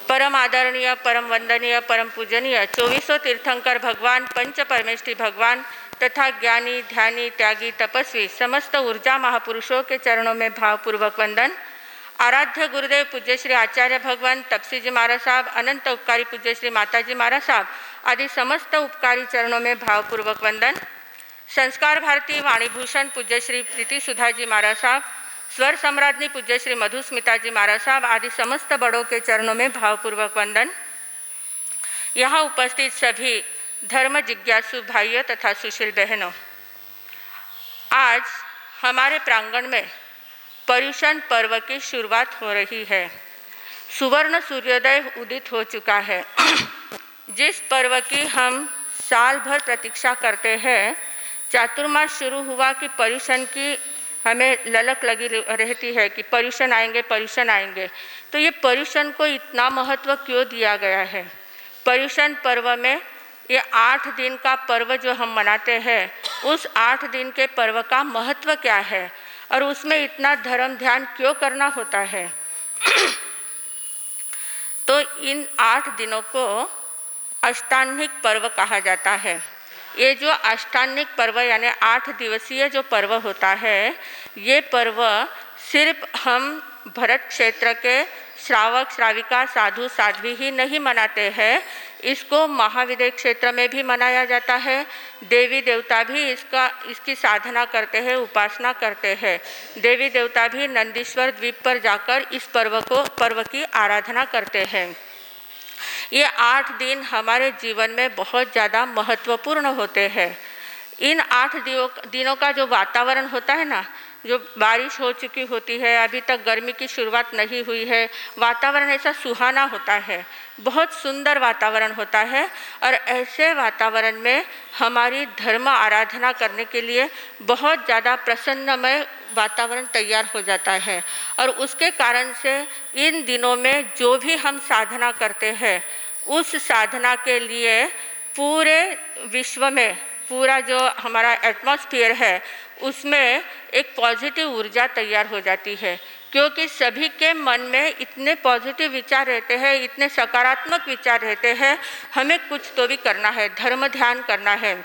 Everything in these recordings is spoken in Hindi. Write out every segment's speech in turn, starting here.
परम आदरणीय, परम वंदनीय, परम पूजनीय 2400 तीर्थंकर भगवान, पंच परमेष्ठी भगवान तथा ज्ञानी, ध्यानी, त्यागी, तपस्वी समस्त ऊर्जा महापुरुषों के चरणों में भावपूर्वक वंदन। आराध्य गुरुदेव पूज्य श्री आचार्य भगवान तपसी जी महाराज साहब, अनंत उपकारी पूज्य श्री माता जी महाराज साहब आदि समस्त उपकारी चरणों में भावपूर्वक वंदन। संस्कार भारती वाणीभूषण पूज्य श्री प्रीति सुधा जी महाराज साहब, स्वर सम्राज्ञी पूज्य श्री मधुस्मिता जी महाराज साहब आदि समस्त बड़ों के चरणों में भावपूर्वक वंदन। यहाँ उपस्थित सभी धर्म जिज्ञासु भाइयों तथा सुशील बहनों, आज हमारे प्रांगण में पर्युषण पर्व की शुरुआत हो रही है। सुवर्ण सूर्योदय उदित हो चुका है। जिस पर्व की हम साल भर प्रतीक्षा करते हैं, चातुर्मास शुरू हुआ कि पर्युषण की हमें ललक लगी रहती है कि पर्युषण आएंगे, पर्युषण आएंगे। तो ये पर्युषण को इतना महत्व क्यों दिया गया है? पर्युषण पर्व में ये 8 दिन का पर्व जो हम मनाते हैं, उस 8 दिन के पर्व का महत्व क्या है और उसमें इतना धर्म ध्यान क्यों करना होता है? तो इन 8 दिनों को अष्टांगिक पर्व कहा जाता है। ये जो अष्टांगिक पर्व यानी 8 दिवसीय जो पर्व होता है, ये पर्व सिर्फ हम भरत क्षेत्र के श्रावक श्राविका साधु साध्वी ही नहीं मनाते हैं, इसको महाविद्य क्षेत्र में भी मनाया जाता है। देवी देवता भी इसकी साधना करते हैं, उपासना करते हैं। देवी देवता भी नंदीश्वर द्वीप पर जाकर इस पर्व की आराधना करते हैं। ये 8 दिन हमारे जीवन में बहुत ज़्यादा महत्वपूर्ण होते हैं। इन 8 दिनों का जो वातावरण होता है ना, जो बारिश हो चुकी होती है, अभी तक गर्मी की शुरुआत नहीं हुई है, वातावरण ऐसा सुहाना होता है, बहुत सुंदर वातावरण होता है। और ऐसे वातावरण में हमारी धर्म आराधना करने के लिए बहुत ज़्यादा प्रसन्नमय वातावरण तैयार हो जाता है। और उसके कारण से इन दिनों में जो भी हम साधना करते हैं, उस साधना के लिए पूरे विश्व में पूरा जो हमारा एटमॉस्फेयर है, उसमें एक पॉजिटिव ऊर्जा तैयार हो जाती है। क्योंकि सभी के मन में इतने पॉजिटिव विचार रहते हैं, इतने सकारात्मक विचार रहते हैं, हमें कुछ तो भी करना है, धर्म ध्यान करना है।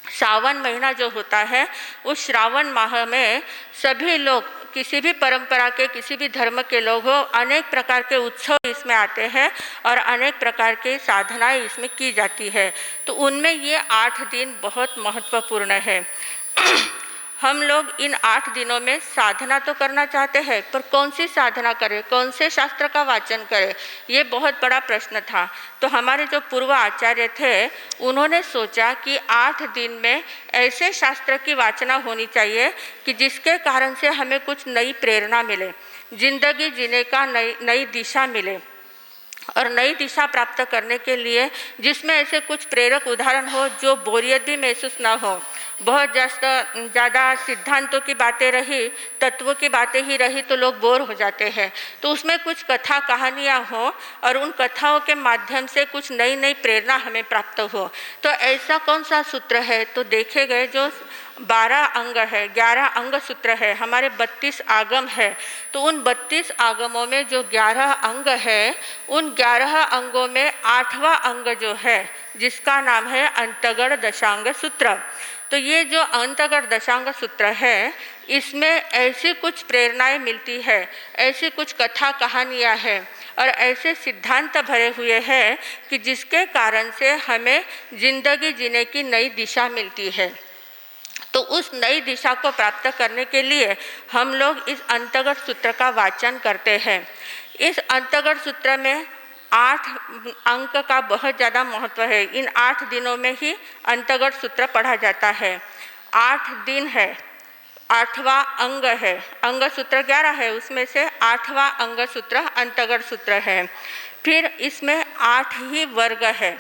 श्रावण महीना जो होता है, उस श्रावण माह में सभी लोग, किसी भी परंपरा के, किसी भी धर्म के लोग हो, अनेक प्रकार के उत्सव इसमें आते हैं और अनेक प्रकार की साधनाएं इसमें की जाती है। तो उनमें ये 8 दिन बहुत महत्वपूर्ण है। हम लोग इन 8 दिनों में साधना तो करना चाहते हैं, पर कौन सी साधना करें, कौन से शास्त्र का वाचन करें, ये बहुत बड़ा प्रश्न था। तो हमारे जो पूर्व आचार्य थे, उन्होंने सोचा कि 8 दिन में ऐसे शास्त्र की वाचना होनी चाहिए कि जिसके कारण से हमें कुछ नई प्रेरणा मिले, जिंदगी जीने का नई दिशा मिले। और नई दिशा प्राप्त करने के लिए जिसमें ऐसे कुछ प्रेरक उदाहरण हो, जो बोरियत भी महसूस ना हो। बहुत ज़्यादा सिद्धांतों की बातें रही, तत्वों की बातें ही रही तो लोग बोर हो जाते हैं। तो उसमें कुछ कथा कहानियाँ हो और उन कथाओं के माध्यम से कुछ नई नई प्रेरणा हमें प्राप्त हो। तो ऐसा कौन सा सूत्र है? तो देखे गए जो 12 अंग है, 11 अंग सूत्र है, हमारे 32 आगम है। तो उन 32 आगमों में जो 11 अंग है, उन 11 अंगों में 8वां अंग जो है, जिसका नाम है अंतगढ़ दशांग सूत्र। तो ये जो अंतगढ़ दशांग सूत्र है, इसमें ऐसी कुछ प्रेरणाएं मिलती है, ऐसी कुछ कथा कहानियाँ हैं और ऐसे सिद्धांत भरे हुए हैं कि जिसके कारण से हमें जिंदगी जीने की नई दिशा मिलती है। तो उस नई दिशा को प्राप्त करने के लिए हम लोग इस अंतगढ़ सूत्र का वाचन करते हैं। इस अंतगढ़ सूत्र में 8 अंक का बहुत ज़्यादा महत्व है। इन 8 दिनों में ही अंतगढ़ सूत्र पढ़ा जाता है। 8 दिन है, 8वां अंग है, अंग सूत्र 11 है, उसमें से 8वां अंग सूत्र अंतगढ़ सूत्र है। फिर इसमें 8 ही वर्ग है।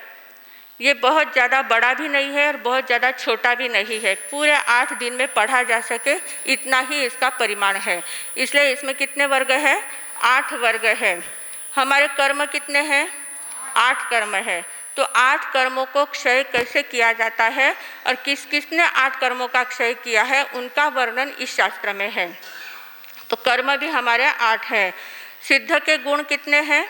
ये बहुत ज़्यादा बड़ा भी नहीं है और बहुत ज़्यादा छोटा भी नहीं है, पूरे 8 दिन में पढ़ा जा सके इतना ही इसका परिमाण है। इसलिए इसमें कितने वर्ग है? 8 वर्ग है। हमारे कर्म कितने हैं? 8 कर्म है। तो 8 कर्मों को क्षय कैसे किया जाता है और किस किसने 8 कर्मों का क्षय किया है, उनका वर्णन इस शास्त्र में है। तो कर्म भी हमारे 8 हैं। सिद्ध के गुण कितने हैं?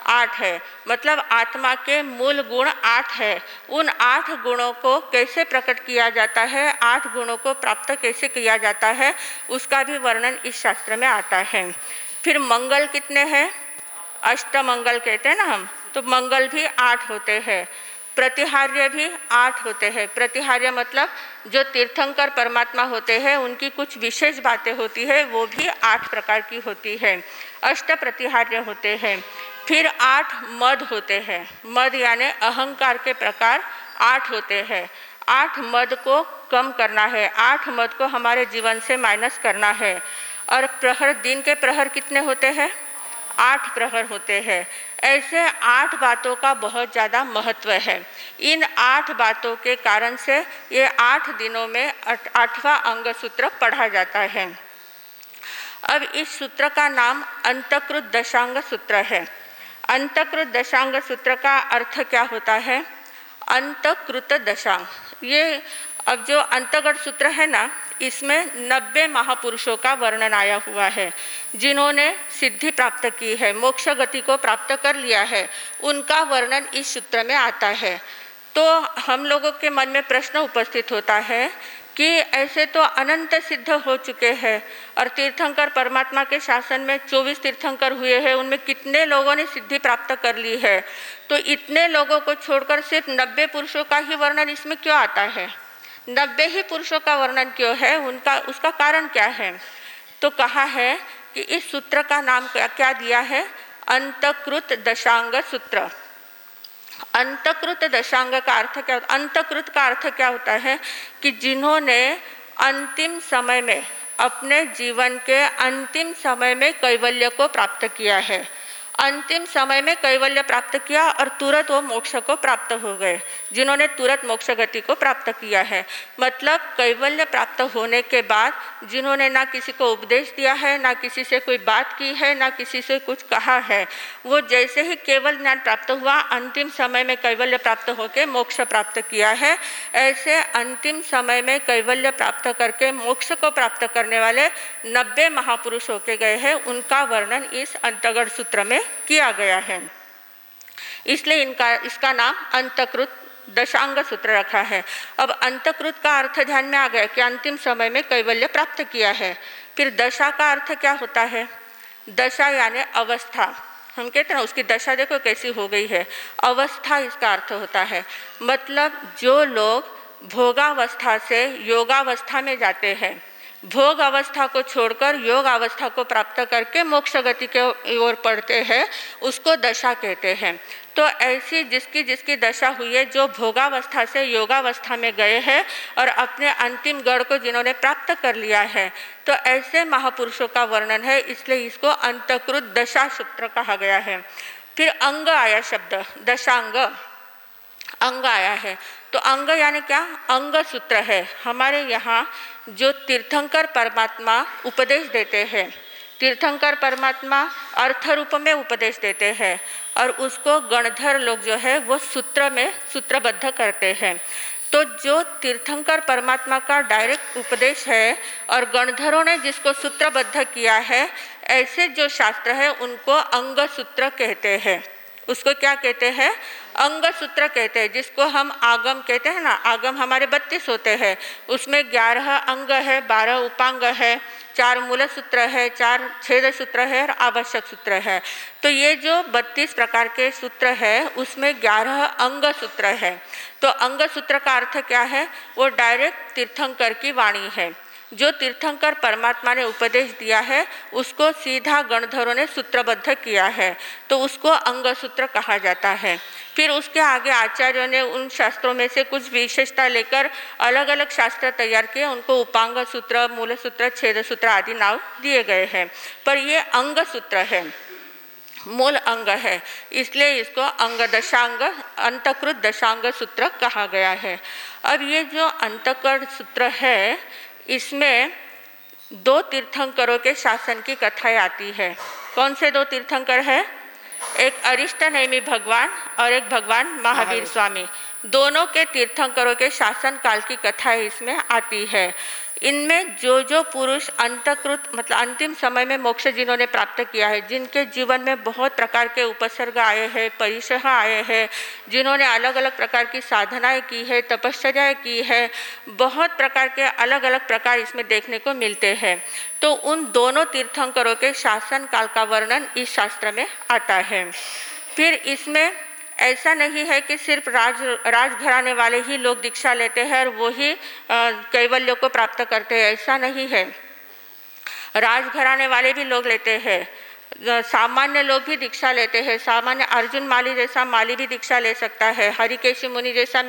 8 है, मतलब आत्मा के मूल गुण 8 है। उन 8 गुणों को कैसे प्रकट किया जाता है, 8 गुणों को प्राप्त कैसे किया जाता है, उसका भी वर्णन इस शास्त्र में आता है। फिर मंगल कितने हैं? अष्टमंगल कहते हैं ना हम, तो मंगल भी 8 होते हैं। प्रतिहार्य भी 8 होते हैं। प्रतिहार्य मतलब जो तीर्थंकर परमात्मा होते हैं उनकी कुछ विशेष बातें होती है, वो भी 8 प्रकार की होती है। अष्ट प्रतिहार्य होते हैं। फिर 8 मद होते हैं। मद यानी अहंकार के प्रकार 8 होते हैं। 8 मद को कम करना है, 8 मद को हमारे जीवन से माइनस करना है। और प्रहर, दिन के प्रहर कितने होते हैं? 8 प्रहर होते हैं। ऐसे 8 बातों का बहुत ज़्यादा महत्व है। इन 8 बातों के कारण से ये 8 दिनों में 8वां अंग सूत्र पढ़ा जाता है। अब इस सूत्र का नाम अंतकृत दशांग सूत्र है। अंतकृत दशांग सूत्र का अर्थ क्या होता है? अंतकृत दशांग, ये अब जो अंतगढ़ सूत्र है ना, इसमें 90 महापुरुषों का वर्णन आया हुआ है, जिन्होंने सिद्धि प्राप्त की है, मोक्ष गति को प्राप्त कर लिया है, उनका वर्णन इस सूत्र में आता है। तो हम लोगों के मन में प्रश्न उपस्थित होता है कि ऐसे तो अनंत सिद्ध हो चुके हैं और तीर्थंकर परमात्मा के शासन में 24 तीर्थंकर हुए हैं, उनमें कितने लोगों ने सिद्धि प्राप्त कर ली है, तो इतने लोगों को छोड़कर सिर्फ 90 पुरुषों का ही वर्णन इसमें क्यों आता है? 90 ही पुरुषों का वर्णन क्यों है? उसका कारण क्या है? तो कहा है कि इस सूत्र का नाम क्या दिया है? अंतकृत दशांग सूत्र। अंतकृत दशांग का अर्थ क्या होता है? अंतकृत का अर्थ क्या होता है कि जिन्होंने अंतिम समय में, अपने जीवन के अंतिम समय में कैवल्य को प्राप्त किया है, अंतिम समय में कैवल्य प्राप्त किया और तुरंत वो मोक्ष को प्राप्त हो गए, जिन्होंने तुरंत मोक्ष गति को प्राप्त किया है। मतलब कैवल्य प्राप्त होने के बाद जिन्होंने ना किसी को उपदेश दिया है, ना किसी से कोई बात की है, ना किसी से कुछ कहा है, वो जैसे ही केवल ज्ञान प्राप्त हुआ, अंतिम समय में कैवल्य प्राप्त होकर मोक्ष प्राप्त किया है। ऐसे अंतिम समय में कैवल्य प्राप्त करके मोक्ष को प्राप्त करने वाले 90 महापुरुष होके गए हैं, उनका वर्णन इस अंतगढ़ सूत्र में किया गया है। इसलिए इसका नाम अंतकृत दशांग सूत्र रखा है। अब अंतकृत का अर्थ ध्यान में आ गया कि अंतिम समय में कैवल्य प्राप्त किया है। फिर दशा का अर्थ क्या होता है? दशा यानी अवस्था। हम कहते हैं ना, उसकी दशा देखो कैसी हो गई है, अवस्था इसका अर्थ होता है। मतलब जो लोग भोगावस्था से योगावस्था में जाते हैं, भोग अवस्था को छोड़कर योग अवस्था को प्राप्त करके मोक्ष गति के ओर पढ़ते हैं, उसको दशा कहते हैं। तो ऐसी जिसकी दशा हुई है, जो भोगावस्था से योगावस्था में गए हैं और अपने अंतिम गढ़ को जिन्होंने प्राप्त कर लिया है, तो ऐसे महापुरुषों का वर्णन है, इसलिए इसको अंतकृत दशा सूत्र कहा गया है। फिर अंग आया शब्द, दशांग, अंग आया है। तो अंग यानी क्या? अंग सूत्र है। हमारे यहाँ जो तीर्थंकर परमात्मा उपदेश देते हैं, तीर्थंकर परमात्मा अर्थ रूप में उपदेश देते हैं और उसको गणधर लोग जो है वो सूत्र में सूत्रबद्ध करते हैं। तो जो तीर्थंकर परमात्मा का डायरेक्ट उपदेश है और गणधरों ने जिसको सूत्रबद्ध किया है, ऐसे जो शास्त्र है उनको अंग सूत्र कहते हैं। उसको क्या कहते हैं? अंग सूत्र कहते हैं। जिसको हम आगम कहते हैं ना, आगम हमारे 32 होते हैं, उसमें 11 अंग है, 12 उपांग है, 4 मूल सूत्र है, 4 छेद सूत्र है और आवश्यक सूत्र है। तो ये जो 32 प्रकार के सूत्र है, उसमें 11 अंग सूत्र है। तो अंग सूत्र का अर्थ क्या है? वो डायरेक्ट तीर्थंकर की वाणी है। जो तीर्थंकर परमात्मा ने उपदेश दिया है उसको सीधा गणधरों ने सूत्रबद्ध किया है, तो उसको अंग सूत्र कहा जाता है। फिर उसके आगे आचार्यों ने उन शास्त्रों में से कुछ विशेषता लेकर अलग अलग शास्त्र तैयार किए, उनको उपांग सूत्र, मूल सूत्र, छेद सूत्र आदि नाम दिए गए हैं। पर ये अंग सूत्र है, मूल अंग है, इसलिए इसको अंग दशांग, अंतकृत दशांग सूत्र कहा गया है। अब ये जो अंतकृत सूत्र है, इसमें 2 तीर्थंकरों के शासन की कथाएं आती है। कौन से 2 तीर्थंकर हैं? एक अरिष्टनेमि भगवान और एक भगवान महावीर स्वामी। दोनों के तीर्थंकरों के शासन काल की कथाएं इसमें आती है। इनमें जो जो पुरुष अंतकृत मतलब अंतिम समय में मोक्ष जिन्होंने प्राप्त किया है, जिनके जीवन में बहुत प्रकार के उपसर्ग आए हैं, परिसह आए हैं, जिन्होंने अलग अलग प्रकार की साधनाएं की है, तपश्चर्याएं की है, बहुत प्रकार के अलग अलग प्रकार इसमें देखने को मिलते हैं। तो उन दोनों तीर्थंकरों के शासन काल का वर्णन इस शास्त्र में आता है। फिर इसमें ऐसा नहीं है कि सिर्फ राजघराने वाले ही लोग दीक्षा लेते हैं और वो ही कैवल्य को प्राप्त करते हैं, ऐसा नहीं है। राजघराने वाले भी लोग लेते हैं, सामान्य लोग भी दीक्षा लेते हैं। सामान्य अर्जुन माली जैसा माली भी दीक्षा ले सकता है, हरिकेश मुनि जैसा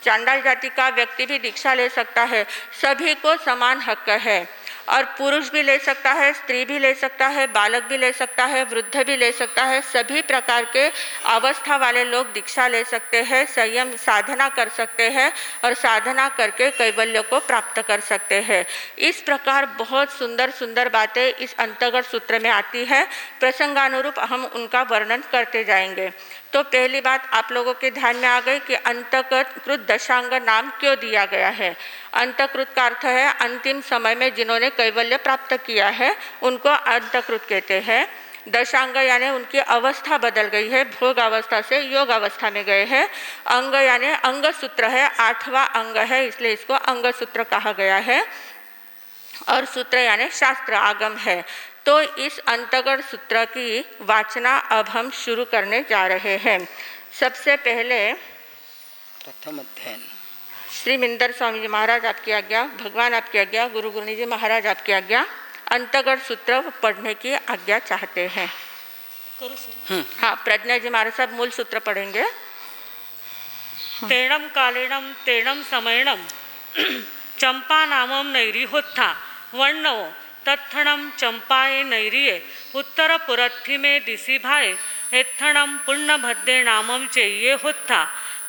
चांडाल जाति का व्यक्ति भी दीक्षा ले सकता है। सभी को समान हक है, और पुरुष भी ले सकता है, स्त्री भी ले सकता है, बालक भी ले सकता है, वृद्ध भी ले सकता है। सभी प्रकार के अवस्था वाले लोग दीक्षा ले सकते हैं, संयम साधना कर सकते हैं और साधना करके कैवल्य को प्राप्त कर सकते हैं। इस प्रकार बहुत सुंदर सुंदर बातें इस अंतर्गत सूत्र में आती है। प्रसंगानुरूप हम उनका वर्णन करते जाएंगे। तो पहली बात आप लोगों के ध्यान में आ गई कि अंतकृत दशांग नाम क्यों दिया गया है। अंतकृत का अर्थ है अंतिम समय में जिन्होंने कैवल्य प्राप्त किया है उनको अंतकृत कहते हैं। दशांग यानी उनकी अवस्था बदल गई है, भोग अवस्था से योग अवस्था में गए हैं। अंग यानी अंग सूत्र है, 8वां अंग है, इसलिए इसको अंग सूत्र कहा गया है। और सूत्र यानी शास्त्र आगम है। तो इस अंतर्गत सूत्र की वाचना अब हम शुरू करने जा रहे हैं। सबसे पहले प्रथम अध्ययन श्री मिंदर स्वामी जी महाराज आपकी आज्ञा, भगवान आपकी आज्ञा, गुरु गुरुनी जी महाराज आपकी आज्ञा, अंतर्गत सूत्र पढ़ने की आज्ञा चाहते हैं। हाँ, प्रज्ञा जी महाराज साहब मूल सूत्र पढ़ेंगे। तेणम कालेणम तेणम समयणम चंपा नामम नैरी होत्था वर्णवो तत्थणम चंपाए नैरिये उत्तर पुरथी में दिसी भाए एत्थणम पुण्यभद्रे नामम चेये होत्था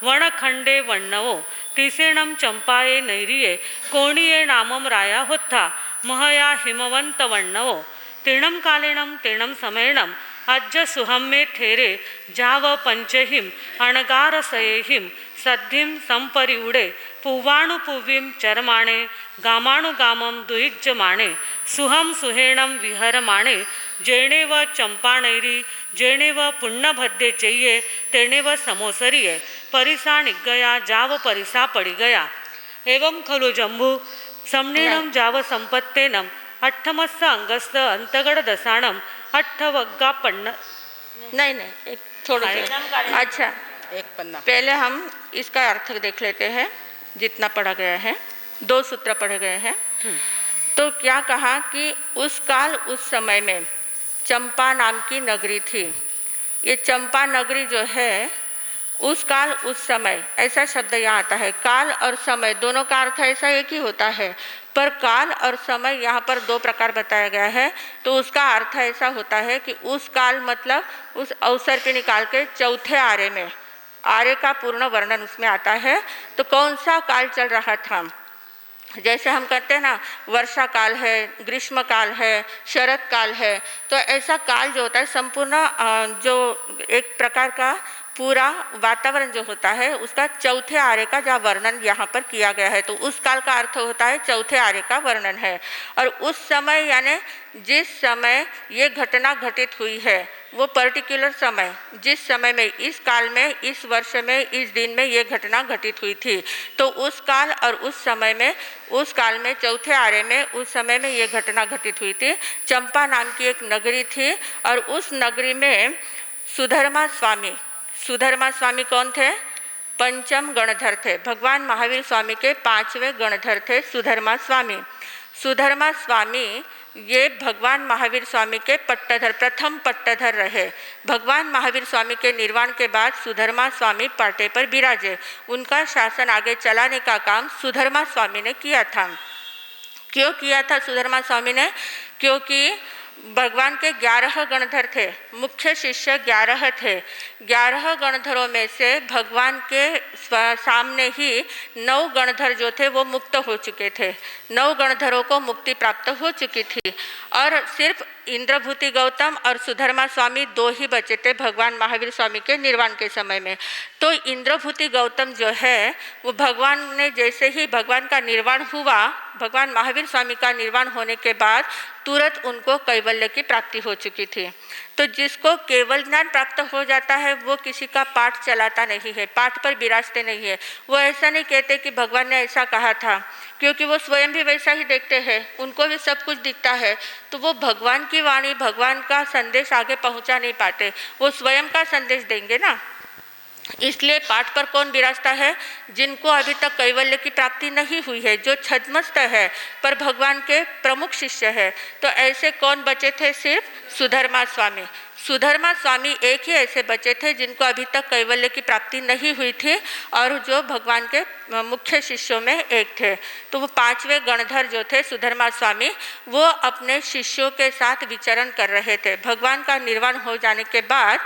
वणखंडे वण्णवो तिसेणम चंपाए नैरिये कोणिये नामम राया होत्था महया हिमवंत वण्णवो तीणम कालेणम तीणम समयणम अज्ज सुहम्मे थेरे जाव पंचहिम अणगार सयेहिम सद्धिम संपरिउडे पुव्वाणुपुव्वीं चरमाणे गामाणुगामं दुहिज्यमाणे सुहम सुहेणम विहरमाणे जेणेव चंपाणैरी जेणेव पुण्यभद्रे चैये तेणेव समोसरिये परिसा निगया जाव परिसा पड़ी गया एवं खलु जम्बू समनेणम जाव संपत्तेनम अट्ठमस्स अंगस्स अंतगड़ दसाणम अट्ठवग्गा पन्न नहीं एक थोड़ा सा अच्छा एक पन्ना। पहले हम इसका अर्थ देख लेते हैं। जितना पढ़ा गया है, 2 सूत्र पढ़े गए हैं। तो क्या कहा कि उस काल उस समय में चंपा नाम की नगरी थी। ये चंपा नगरी जो है उस काल उस समय, ऐसा शब्द यहाँ आता है। काल और समय दोनों का अर्थ ऐसा एक ही होता है, पर काल और समय यहाँ पर 2 प्रकार बताया गया है। तो उसका अर्थ ऐसा होता है कि उस काल मतलब उस अवसर पे निकाल के चौथे आरे में, आर्य का पूर्ण वर्णन उसमें आता है। तो कौन सा काल चल रहा था, जैसे हम कहते हैं ना वर्षा काल है, ग्रीष्म काल है, शरद काल है। तो ऐसा काल जो होता है संपूर्ण जो एक प्रकार का पूरा वातावरण जो होता है उसका चौथे आर्य का जो वर्णन यहाँ पर किया गया है। तो उस काल का अर्थ होता है चौथे आर्य का वर्णन है। और उस समय यानी जिस समय ये घटना घटित हुई है वो पर्टिकुलर समय, जिस समय में इस काल में, इस वर्ष में, इस दिन में ये घटना घटित हुई थी। तो उस काल और उस समय में, उस काल में चौथे आर्य में उस समय में ये घटना घटित हुई थी। चंपा नाम की एक नगरी थी और उस नगरी में सुधर्मा स्वामी कौन थे? पंचम गणधर थे। भगवान महावीर स्वामी के 5वें गणधर थे सुधर्मा स्वामी। सुधर्मा स्वामी ये भगवान महावीर स्वामी के पट्टधर, प्रथम पट्टधर रहे। भगवान महावीर स्वामी के निर्वाण के बाद सुधर्मा स्वामी पाटे पर विराजे। उनका शासन आगे चलाने का काम सुधर्मा स्वामी ने किया था। क्यों किया था सुधर्मा स्वामी ने? क्योंकि भगवान के 11 गणधर थे, मुख्य शिष्य 11 थे। 11 गणधरों में से भगवान के सामने ही 9 गणधर जो थे वो मुक्त हो चुके थे। 9 गणधरों को मुक्ति प्राप्त हो चुकी थी और सिर्फ इंद्रभूति गौतम और सुधर्मा स्वामी 2 ही बचे थे भगवान महावीर स्वामी के निर्वाण के समय में। तो इंद्रभूति गौतम जो है वो भगवान ने जैसे ही भगवान का निर्वाण हुआ भगवान महावीर स्वामी का निर्वाण होने के बाद तुरंत उनको कैवल्य की प्राप्ति हो चुकी थी। तो जिसको केवल ज्ञान प्राप्त हो जाता है वो किसी का पाठ चलाता नहीं है, पाठ पर विराजते नहीं है। वो ऐसा नहीं कहते कि भगवान ने ऐसा कहा था, क्योंकि वो स्वयं भी वैसा ही देखते हैं, उनको भी सब कुछ दिखता है। तो वो भगवान की वाणी, भगवान का संदेश आगे पहुंचा नहीं पाते, वो स्वयं का संदेश देंगे ना। इसलिए पाठ पर कौन विराजता है? जिनको अभी तक कैवल्य की प्राप्ति नहीं हुई है, जो छद्मस्त है पर भगवान के प्रमुख शिष्य है। तो ऐसे कौन बचे थे? सिर्फ सुधर्मा स्वामी। सुधर्मा स्वामी एक ही ऐसे बचे थे जिनको अभी तक कैवल्य की प्राप्ति नहीं हुई थी और जो भगवान के मुख्य शिष्यों में एक थे। तो वो पांचवें गणधर जो थे सुधर्मा स्वामी, वो अपने शिष्यों के साथ विचरण कर रहे थे। भगवान का निर्वाण हो जाने के बाद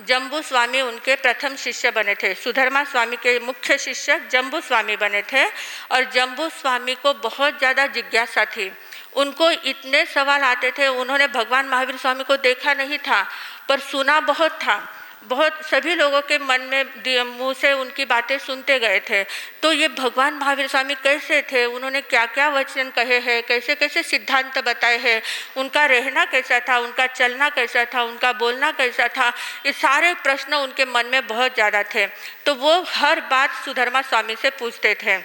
जम्बू स्वामी उनके प्रथम शिष्य बने थे। सुधर्मा स्वामी के मुख्य शिष्य जम्बू स्वामी बने थे और जम्बू स्वामी को बहुत ज़्यादा जिज्ञासा थी। उनको इतने सवाल आते थे, उन्होंने भगवान महावीर स्वामी को देखा नहीं था पर सुना बहुत था, बहुत सभी लोगों के मन में मुँह से उनकी बातें सुनते गए थे। तो ये भगवान महावीर स्वामी कैसे थे, उन्होंने क्या क्या वचन कहे हैं, कैसे कैसे सिद्धांत बताए हैं, उनका रहना कैसा था, उनका चलना कैसा था, उनका बोलना कैसा था, ये सारे प्रश्न उनके मन में बहुत ज़्यादा थे। तो वो हर बात सुधर्मा स्वामी से पूछते थे,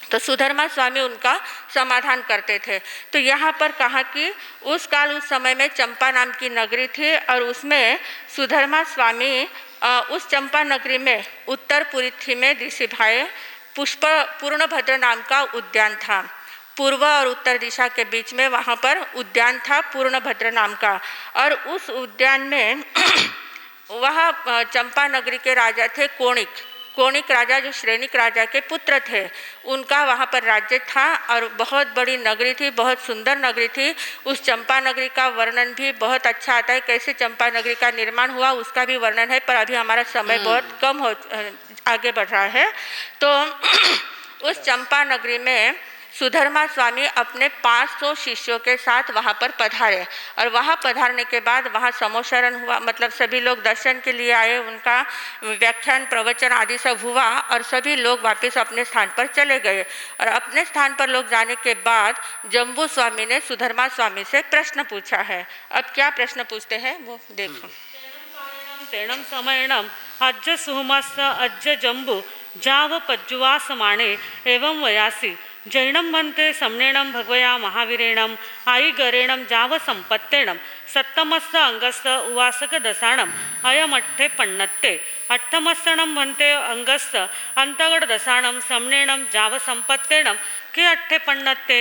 तो सुधर्मा स्वामी उनका समाधान करते थे। तो यहाँ पर कहा कि उस काल उस समय में चंपा नाम की नगरी थी और उसमें सुधर्मा स्वामी उस चंपा नगरी में उत्तर पुरी में ऋषि भाई पुष्प पूर्णभद्र नाम का उद्यान था। पूर्व और उत्तर दिशा के बीच में वहाँ पर उद्यान था पूर्णभद्र नाम का। और उस उद्यान में वह चंपा नगरी के राजा थे कोणिक राजा, जो श्रेणिक राजा के पुत्र थे, उनका वहाँ पर राज्य था और बहुत बड़ी नगरी थी, बहुत सुंदर नगरी थी। उस चंपा नगरी का वर्णन भी बहुत अच्छा आता है, कैसे चंपा नगरी का निर्माण हुआ उसका भी वर्णन है, पर अभी हमारा समय बहुत कम आगे बढ़ रहा है। तो उस चंपा नगरी में सुधर्मा स्वामी अपने 500 शिष्यों के साथ वहाँ पर पधारे और वहाँ पधारने के बाद वहाँ समोशरण हुआ, मतलब सभी लोग दर्शन के लिए आए, उनका व्याख्यान प्रवचन आदि सब हुआ और सभी लोग वापस अपने स्थान पर चले गए। और अपने स्थान पर लोग जाने के बाद जम्बू स्वामी ने सुधर्मा स्वामी से प्रश्न पूछा है। अब क्या प्रश्न पूछते हैं वो देखो। तेणम समयणम अज्ज सुहमस्त अज्ज जम्बू जाव पज्जुवासमाणे एवं वयासी जैनम भन्ते समनेणम भगवया महावीरेणम आई गरेणम जाव संपत्तेणम सत्तमस्स अंगस्स उवासक दसाणम अयमट्ठे पन्नत्ते अट्ठमस्सणम भन्ते अंगस्स अंतगड़ दसाणम समनेणम जाव संपत्तेणम के अट्ठे पन्नत्ते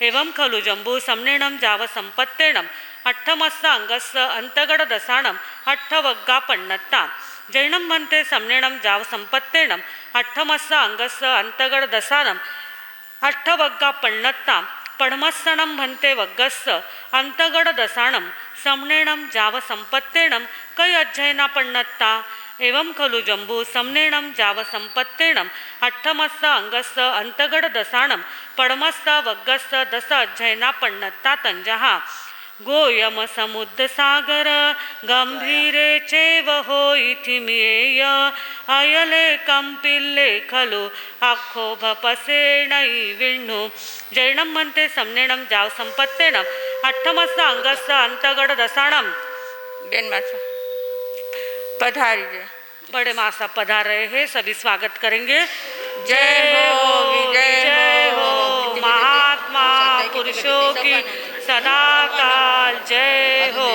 एवं खलु जम्बू समनेणम जाव संपत्तेणम अट्ठमस्स अंगस्स अंतगड़ दसाणम अट्ठवग्गा पन्नत्ता जैनम भन्ते समनेणम जाव संपत्तेणम अट्ठमस्स अंगस्स अंतगड़ दसाणम अट्ठवग्गा पन्नत्ता पढ़मस्सणम भन्ते वग्गस्स अंतगड़ दसाणम समनेणम जाव संपत्तेणम कई अध्ययना पन्नत्ता एवं खलु जम्बू समनेणम जाव संपत्तेणम अट्ठमस्स अंगस्स अंतगड़ दसाणम पढ़मस्स वग्गस्स दस अध्ययना पन्नत्ता तंजहा गोयम समुद्र सागर गंभीरे चेव होइति मेय अयले कंपिल्ले खलु आखो भपसे नई विण्णु जैनम भन्ते समनेणम जाव संपत्तेणम अट्ठमस्स अंगस्स अंतगड़ दसाणम। बेन मासा पधारिए। बड़े मासा पधार रहे हैं, सभी स्वागत करेंगे। जय हो विजय हो महात्मा पुरुषों की सदा काल जय हो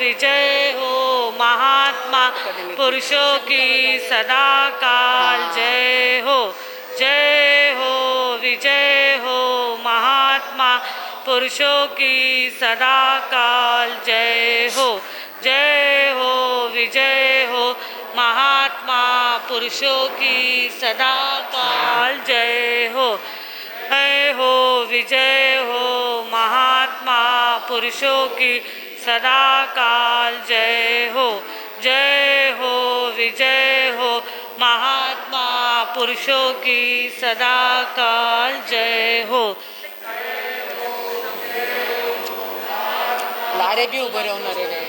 विजय हो महात्मा पुरुषों की सदा काल जय हो विजय हो महात्मा पुरुषों की सदा काल जय हो विजय हो महात्मा पुरुषों की सदा काल जय हो विजय हो महात्मा पुरुषों की सदा काल जय हो विजय हो महात्मा पुरुषों की सदा काल जय हो। लारे भी उभं राहणार आहे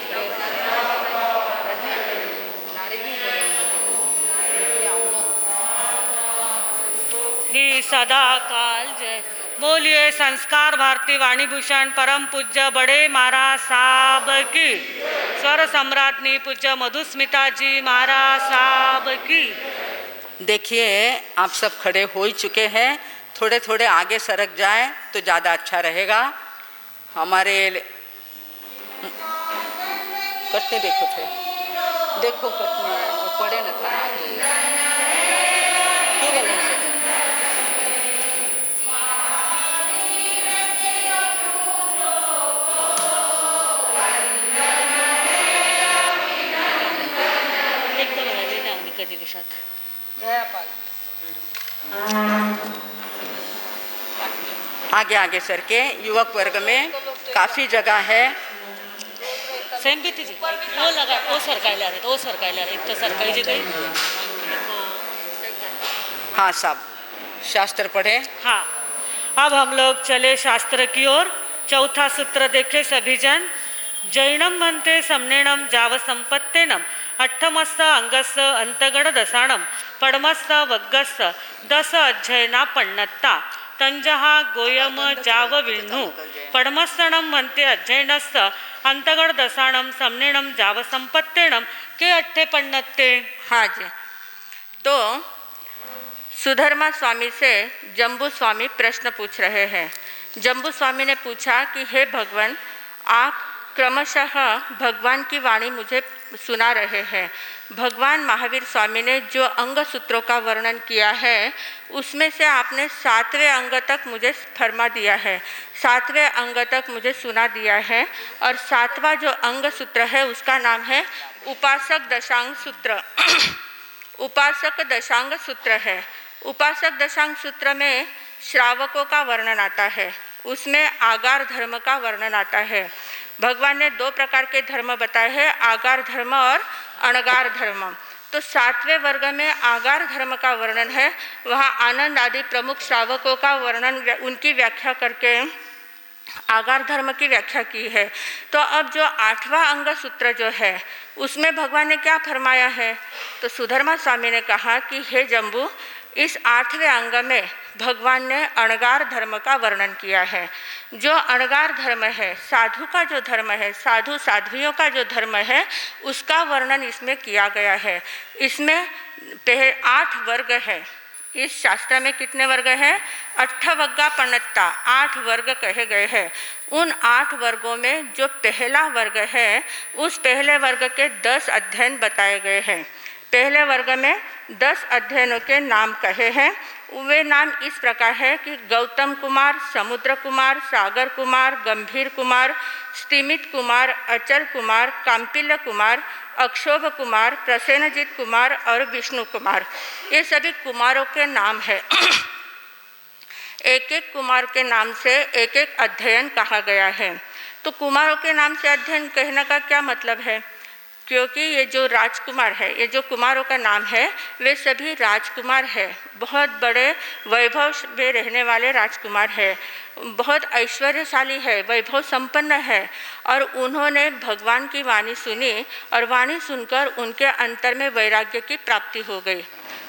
ही सदा काल जय। बोलिए संस्कार भारती वाणी भूषण परम पूज्य बड़े महाराज साहब की, स्वर सम्राज्ञी पूज्य मधुस्मिता जी महाराज साहब की। देखिए आप सब खड़े हो ही चुके हैं, थोड़े थोड़े आगे सरक जाएं तो ज़्यादा अच्छा रहेगा। हमारे कटने देखो थे, देखो कटने पड़े न था क्यों बोले इसे? एकदम राहिले जाऊंगी कधी दिवसात आगे आगे सर के युवक वर्ग में काफ़ी जगह है। सेम भी तीजी वो लगा वो सरकायला रहे वो सरकायला रहे एक तो सरकाई जी गई। हाँ साहब शास्त्र पढ़े। हाँ, अब हम लोग चले शास्त्र की ओर। चौथा सूत्र देखे सभी जन। जैनम भन्ते सम्नेणम जाव संपत्तेनम अट्ठमस्स अंगस्स अंतगण दसाणम पडमस्स वग्गस्स दस अध्ययना पण्णत्ता तंजहा गोयम जाव विष्णु पडमस्तणम भन्ते अध्ययनस्स अंतगण दसाणम सम्नेणम जाव संपत्तेनम के अट्ठे पण्णत्ते। हाँ जी, तो सुधर्मा स्वामी से जम्बू स्वामी प्रश्न पूछ रहे हैं। जम्बू स्वामी ने पूछा कि हे भगवान, आप क्रमशः भगवान की वाणी मुझे सुना रहे हैं। भगवान महावीर स्वामी ने जो अंग सूत्रों का वर्णन किया है उसमें से आपने 7वें अंग तक मुझे फरमा दिया है, 7वें अंग तक मुझे सुना दिया है। और 7वां जो अंग सूत्र है उसका नाम है उपासक दशांग सूत्र। उपासक दशांग सूत्र है। उपासक दशांग सूत्र में श्रावकों का वर्णन आता है, उसमें आगार धर्म का वर्णन आता है। भगवान ने 2 प्रकार के धर्म बताए हैं, आगार धर्म और अणगार धर्म। तो 7वें वर्ग में आगार धर्म का वर्णन है, वहाँ आनंद आदि प्रमुख श्रावकों का वर्णन, उनकी व्याख्या करके आगार धर्म की व्याख्या की है। तो अब जो 8वां अंग सूत्र जो है उसमें भगवान ने क्या फरमाया है, तो सुधर्मा स्वामी ने कहा कि हे जम्बू, इस 8वें अंग में भगवान ने अणगार धर्म का वर्णन किया है। जो अणगार धर्म है, साधु का जो धर्म है, साधु साध्वियों का जो धर्म है, उसका वर्णन इसमें किया गया है। इसमें 8 वर्ग है। इस शास्त्र में कितने वर्ग हैं? 8 वग्गा पण्णत्ता, 8 वर्ग कहे गए हैं। उन 8 वर्गों में जो पहला वर्ग है उस पहले वर्ग के 10 अध्ययन बताए गए हैं। पहले वर्ग में 10 अध्ययनों के नाम कहे हैं। वे नाम इस प्रकार है कि गौतम कुमार, समुद्र कुमार, सागर कुमार, गंभीर कुमार, स्तिमित कुमार, अचल कुमार, कांपिल्य कुमार, अक्षोभ कुमार, प्रसेनजीत कुमार और विष्णु कुमार। ये सभी कुमारों के नाम है। एक एक कुमार के नाम से एक एक अध्ययन कहा गया है। तो कुमारों के नाम से अध्ययन कहने का क्या मतलब है? क्योंकि ये जो राजकुमार है, ये जो कुमारों का नाम है, वे सभी राजकुमार है, बहुत बड़े वैभव में रहने वाले राजकुमार है, बहुत ऐश्वर्यशाली है, वैभव संपन्न है। और उन्होंने भगवान की वाणी सुनी और वाणी सुनकर उनके अंतर में वैराग्य की प्राप्ति हो गई।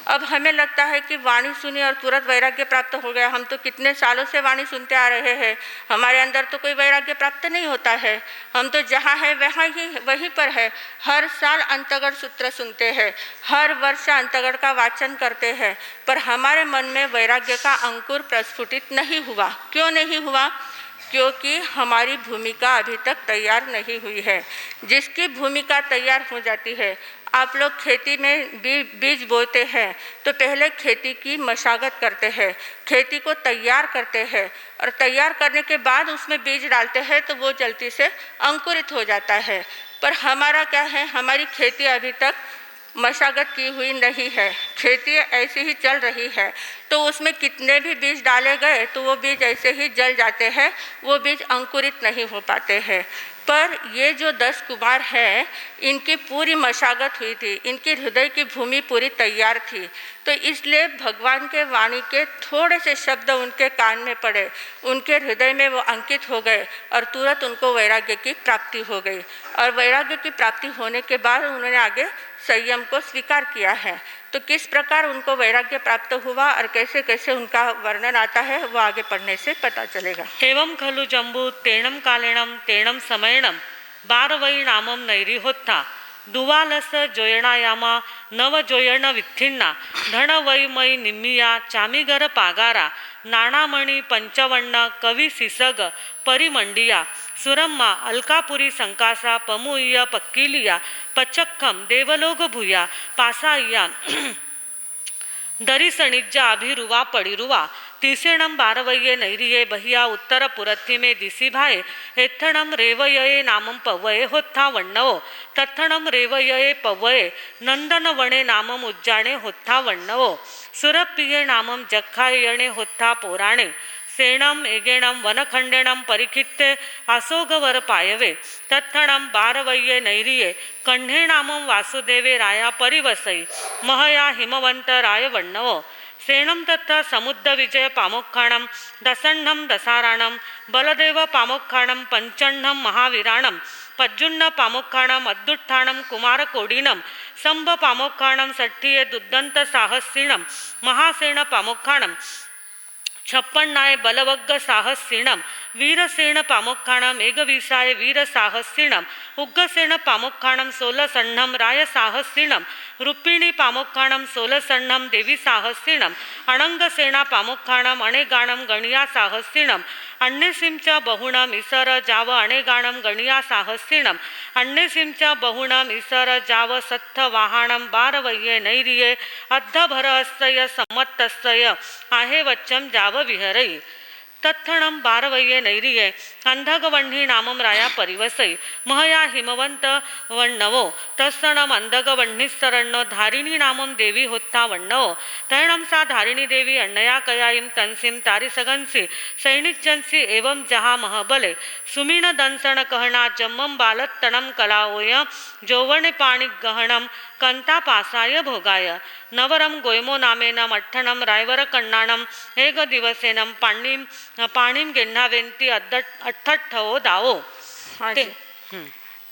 अब हमें लगता है कि वाणी सुनी और तुरंत वैराग्य प्राप्त हो गया। हम तो कितने सालों से वाणी सुनते आ रहे हैं, हमारे अंदर तो कोई वैराग्य प्राप्त नहीं होता है। हम तो जहाँ है वहीं पर है। हर साल अंतगढ़ सूत्र सुनते हैं, हर वर्ष अंतगढ़ का वाचन करते हैं, पर हमारे मन में वैराग्य का अंकुर प्रस्फुटित नहीं हुआ। क्यों नहीं हुआ? क्योंकि हमारी भूमिका अभी तक तैयार नहीं हुई है। जिसकी भूमिका तैयार हो जाती है, आप लोग खेती में बीज बोते हैं तो पहले खेती की मशागत करते हैं, खेती को तैयार करते हैं और तैयार करने के बाद उसमें बीज डालते हैं तो वो जल्दी से अंकुरित हो जाता है। पर हमारा क्या है, हमारी खेती अभी तक मशागत की हुई नहीं है, खेती ऐसे ही चल रही है। तो उसमें कितने भी बीज डाले गए तो वो बीज ऐसे ही जल जाते हैं, वो बीज अंकुरित नहीं हो पाते हैं। पर ये जो 10 कुमार हैं, इनकी पूरी मशागत हुई थी, इनकी हृदय की भूमि पूरी तैयार थी। तो इसलिए भगवान के वाणी के थोड़े से शब्द उनके कान में पड़े, उनके हृदय में वो अंकित हो गए और तुरंत उनको वैराग्य की प्राप्ति हो गई। और वैराग्य की प्राप्ति होने के बाद उन्होंने आगे संयम को स्वीकार किया है। तो किस प्रकार उनको वैराग्य प्राप्त हुआ और कैसे कैसे उनका वर्णन आता है वो आगे पढ़ने से पता चलेगा। एवं खलु जम्बू तेणम कालेणम तेणम समयणम बार वै नामम नैरी होता दुवालस जोयणायामा नव जोयण विथिन्ना धन वै मै निम्मिया चामीगर पागारा नाणामणी पंचवण्ण कवि सिसग परिमंडिया सुरम्मा अलकापुरी संकासा पमुय्य पक्कीलिया पचक्कम देवलोक भूया पासाइया दरिसणिज्जा अभिरुवा पडिरुवा तीसेणम बारवये नैरिये बहिया उत्तर पुरत्ति में दिसी भाए एत्थणम रेवये नामम पवये होत्था वण्णवो तत्थणम रेवये पवये नंदन वणे नामम उज्जाणे होत्था वण्णवो सुरप्पिये नामम जक्खायणे होत्था पोराणे सेणम एगेणम वनखंडेणम परिखित्ते आसोगवर पायवे तत्थणम बारवये नैरिये कण्ढे नामम वासुदेवे राया परिवसई महया हिमवंत राय वण्णवो सेणम तथा समुद्र विजय पामोक्षाणम दसण्णम दसाराणम बलदेव पामोक्षाणम पंचण्णम महावीराणम पज्जुन्न पामोक्षाणम अद्दुत्थाणम कुमार कोडीनम संभ पामोक्षाणम सठ्ठिये दुद्दंत साहस्रिणम महासेन पामोक्षाणम छप्पन्नाय बलवग्ग साहस्रिणम वीरसेन पामोक्षाणम एकविसाय वीर साहस्रिणम उग्रसेन पामोक्षाणम सोलसण्णम राय साहस्रिणम रुक्मिणी पामोक्षाणम सोलसण्णम देवी साहस्रिणम अणंगसेना पामोक्षाणम अणेगाणम गणिया साहस्रिणम अन्यसिंचा बहुणम इसर जाव अणेगाणम गणिया साहस्रिणम अन्यसिंचा बहुणम इसर जाव सत्थ वाहाणम बारवये नैरिये अद्धभरहस्तय सम्मत्तस्तय आहे वच्चम जाव विहरई तत्थणम बारवये नैरिये अंधगवह्नि नामम राया परिवसई महया हिमवंत वण्णवो तत्सणम अंधगवह्निस्तरण्ण धारिणी नामम देवी होत्था वण्णवो तैणम सा धारिणी देवी अण्णया कयाईम तंसिम तारिसगंसी सैनिकजंसी एवं जहा महबले सुमीण दंसण कहना जम्मम बालत्तणम कलाओय जौवने पाणि गहणम कंता पासाय भोगाय नवरम गोयमो नामेनम अट्ठणम रायवर कण्णाणम एक दिवसेनम पाणिम गेन्नावेंती अट्ठट्ठवो दाओ। हाँ जी।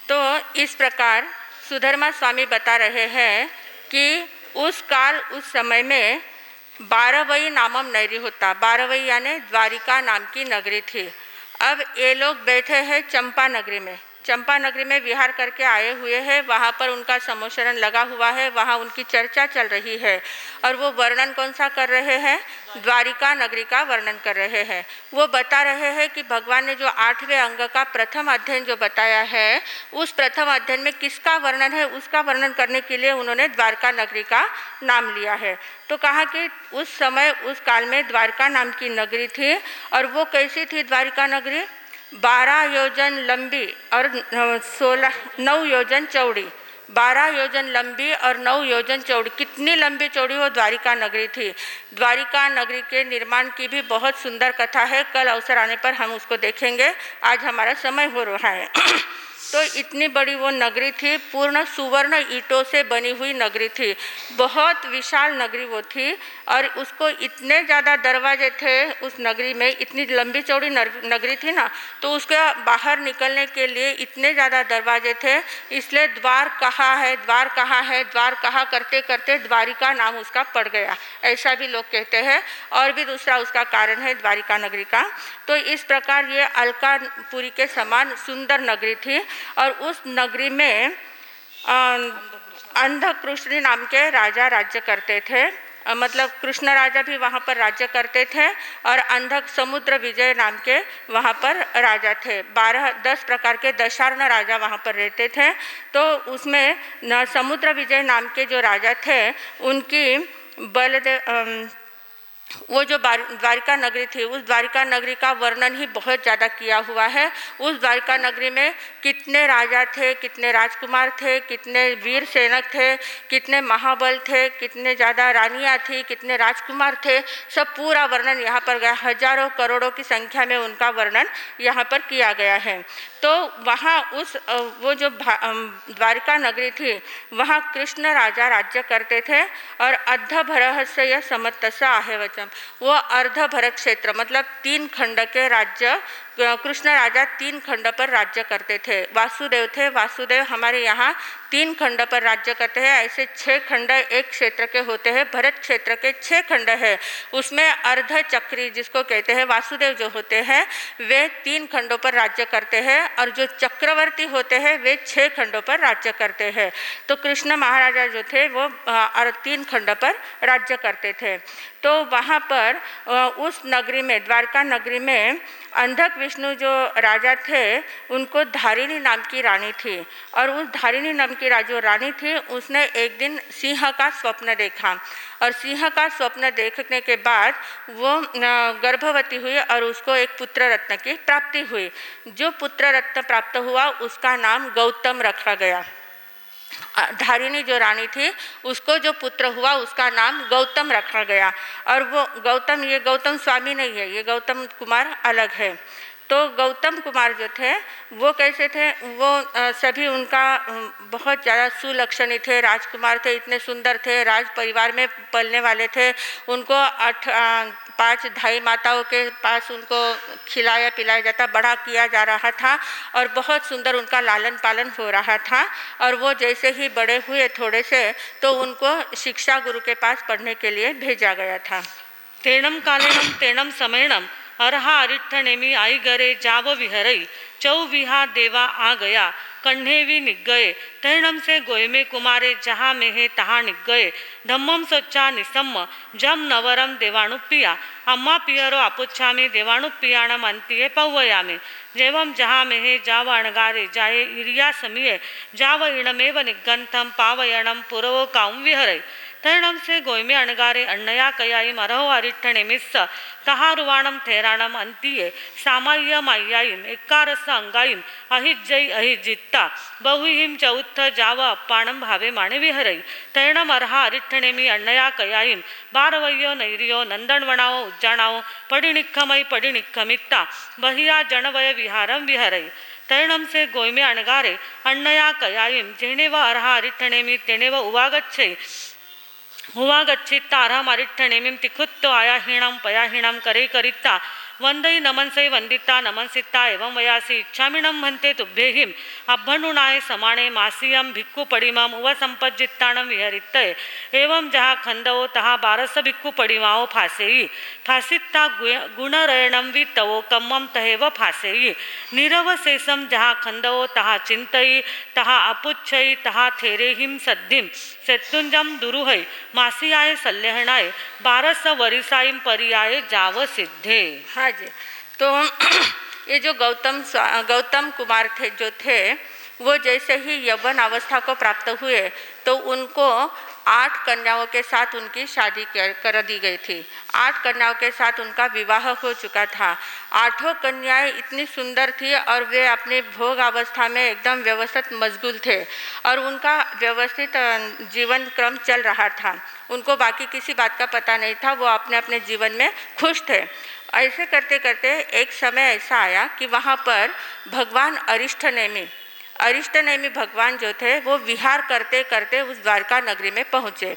तो इस प्रकार सुधर्मा स्वामी बता रहे हैं कि उस काल उस समय में बारवई नामम नगरी होता। बारवई यानी द्वारिका नाम की नगरी थी। अब ये लोग बैठे हैं चंपा नगरी में। चंपा नगरी में विहार करके आए हुए हैं, वहाँ पर उनका समोशरण लगा हुआ है, वहाँ उनकी चर्चा चल रही है और वो वर्णन कौन सा कर रहे हैं? द्वारिका नगरी का वर्णन कर रहे हैं। वो बता रहे हैं कि भगवान ने जो 8वें अंग का प्रथम अध्ययन जो बताया है, उस प्रथम अध्ययन में किसका वर्णन है उसका वर्णन करने के लिए उन्होंने द्वारका नगरी का नाम लिया है। तो कहा कि उस समय उस काल में द्वारका नाम की नगरी थी और वो कैसी थी द्वारिका नगरी? 12 योजन लंबी और 9 योजन चौड़ी। 12 योजन लंबी और 9 योजन चौड़ी। कितनी लंबी चौड़ी वो द्वारिका नगरी थी। द्वारिका नगरी के निर्माण की भी बहुत सुंदर कथा है, कल अवसर आने पर हम उसको देखेंगे। आज हमारा समय हो रहा है। तो इतनी बड़ी वो नगरी थी, पूर्ण सुवर्ण ईंटों से बनी हुई नगरी थी। बहुत विशाल नगरी वो थी और उसको इतने ज़्यादा दरवाजे थे उस नगरी में। इतनी लंबी चौड़ी नगरी थी ना, तो उसके बाहर निकलने के लिए इतने ज़्यादा दरवाजे थे, इसलिए द्वार कहाँ है, द्वार कहाँ है, द्वार कहाँ करते करते द्वारिका नाम उसका पड़ गया, ऐसा भी लोग कहते हैं। और भी दूसरा उसका कारण है द्वारिका नगरी का। तो इस प्रकार ये अलकापुरी के समान सुंदर नगरी थी और उस नगरी में अंधकृष्ण नाम के राजा राज्य करते थे। मतलब कृष्ण राजा भी वहाँ पर राज्य करते थे और अंधक समुद्र विजय नाम के वहाँ पर राजा थे। 10 प्रकार के दशार्ण राजा वहाँ पर रहते थे। तो उसमें समुद्र विजय नाम के जो राजा थे उनकी वो जो द्वारिका नगरी थी, उस द्वारिका नगरी का वर्णन ही बहुत ज़्यादा किया हुआ है। उस द्वारिका नगरी में कितने राजा थे, कितने राजकुमार थे, कितने वीर सैनिक थे, कितने महाबल थे, कितने ज़्यादा रानियाँ थी, कितने राजकुमार थे, सब पूरा वर्णन यहाँ पर गया। हजारों करोड़ों की संख्या में उनका वर्णन यहाँ पर किया गया है। तो वहाँ वो जो द्वारिका नगरी थी, वहाँ कृष्ण राजा राज्य करते थे और अर्धभरहस्य समत्तसा आहे वचन। वो अर्धभर क्षेत्र मतलब 3 खंड के राज्य कृष्ण राजा 3 खंड पर राज्य करते थे। वासुदेव थे, वासुदेव हमारे यहाँ 3 खंड पर राज्य करते हैं। ऐसे 6 खंड एक क्षेत्र के होते हैं। भरत क्षेत्र के 6 खंड है, उसमें अर्ध चक्री जिसको कहते हैं वासुदेव जो होते हैं वे 3 खंडों पर राज्य करते हैं, और जो चक्रवर्ती होते हैं वे 6 खंडों पर राज्य करते हैं। तो कृष्ण महाराजा जो थे वो 3 खंड पर राज्य करते थे। तो वहाँ पर उस नगरी में, द्वारका नगरी में, अंधक विष्णु जो राजा थे उनको धारिणी नाम की रानी थी, और उस धारिणी नाम की जो रानी थी उसने एक दिन सिंह का स्वप्न देखा, और सिंह का स्वप्न देखने के बाद वो गर्भवती हुई और उसको एक पुत्र रत्न की प्राप्ति हुई। जो पुत्र रत्न प्राप्त हुआ उसका नाम गौतम रखा गया। धारिणी जो रानी थी उसको जो पुत्र हुआ उसका नाम गौतम रखा गया। और वो गौतम, ये गौतम स्वामी नहीं है, ये गौतम कुमार अलग है। तो गौतम कुमार जो थे वो कैसे थे, वो सभी उनका बहुत ज़्यादा सुलक्षणी थे, राजकुमार थे, इतने सुंदर थे, राज परिवार में पलने वाले थे। उनको 5 धाई माताओं के पास उनको खिलाया पिलाया जाता, बड़ा किया जा रहा था, और बहुत सुंदर उनका लालन पालन हो रहा था। और वो जैसे ही बड़े हुए थोड़े से तो उनको शिक्षा गुरु के पास पढ़ने के लिए भेजा गया था। तेणम कालेनम तेणम समेणम अरहा अरिठनेमी आई गरे जाव विहरई चौ विहा देवा आ गया कण्हेवी निगये तैणम से गोयमे कुमारे जहाँ मेहे तहाँ निगये धम्मम सोच्चा निसम्म जम नवरम देवाणुपिया अम्मा पियरो आपुच्छामी देवाणुपियाणम अंतिये पव्वयामी जेवम जहाँ मेहे जाव अणगारे जाये इरिया समीये जाव इणमेव निगंथम पावयणम पुरवो काउम विहरई तैणम से गोयमे अणगारे अण्णया कयाई मरहो अरिठनेमिस्स तहारुवाणम थेराणम अंतिये सामाय्य माय्यायीम एकारस अंगायीम अहिज्जय अहिजित्ता बहुहिम चौत्थ जाव अप्पाणम भावे माणे विहरई तैणम अर्हा अरिठनेमी अण्णया कयायीम बारवय्यो नैरियो नंदनवणाओ उज्जाणाओ पडिनिक्खमई पडिनिक्खमित्ता बहिया जनवय विहारम विहरई तैणम से गोयमे अणगारे अण्णया कयायीम जेनेव अर्हा अरिठनेमी तेनेव उवागच्छई हुवागच्छित्ता अर्हमरिठनेमीं तिखुत्तो आयाहीणं पयाहीणं करे करित्ता वंदई नमनसै वंदिता नमनसित्ता एवं वयासी इच्छामिणं भन्ते तुभ्येहिम अभ्भनुनाय समाणे मासीयं भिक्खु पडिमम उव संपज्जित्ताणं विहरित्तये एवं जहाँ खंदवो तहाँ 12 भिक्खु पडिमाओ फासेयी फासित्ता गुणरयणं वितवो कम्मं तहेव फासेयी नीरव शेषम जहाँ खंदवो तहाँ चिंतयी तहाँ अपुच्छयी तहाँ थेरेहिम सद्धिम सेतुंजम दुरुहै मासियाय सल्यहणाय 12 वरिसाइम परियाय जाव सिद्धे। हाँ जी, तो ये जो गौतम कुमार थे जो थे वो जैसे ही यौवन अवस्था को प्राप्त हुए तो उनको 8 कन्याओं के साथ उनकी शादी कर दी गई थी। 8 कन्याओं के साथ उनका विवाह हो चुका था। 8 कन्याएं इतनी सुंदर थी और वे अपने भोग अवस्था में एकदम व्यवस्थित मशगूल थे और उनका व्यवस्थित जीवन क्रम चल रहा था। उनको बाकी किसी बात का पता नहीं था, वो अपने अपने जीवन में खुश थे। ऐसे करते करते एक समय ऐसा आया कि वहाँ पर भगवान अरिष्टनेमी भगवान जो थे वो विहार करते करते उस द्वारका नगरी में पहुँचे।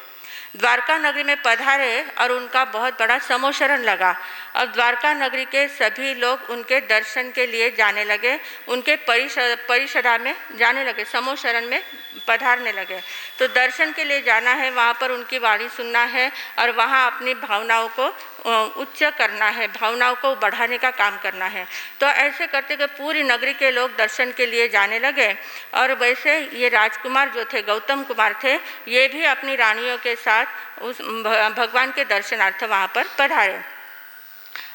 द्वारका नगरी में पधारे और उनका बहुत बड़ा समोशरण लगा। अब द्वारका नगरी के सभी लोग उनके दर्शन के लिए जाने लगे, उनके परिषदा में जाने लगे, समोशरण में पधारने लगे। तो दर्शन के लिए जाना है, वहाँ पर उनकी वाणी सुनना है और वहाँ अपनी भावनाओं को उच्च करना है, भावनाओं को बढ़ाने का काम करना है। तो ऐसे करते हुए पूरी नगरी के लोग दर्शन के लिए जाने लगे। और वैसे ये राजकुमार जो थे, गौतम कुमार थे, ये भी अपनी रानियों के साथ उस भगवान के दर्शनार्थ वहाँ पर पधारे।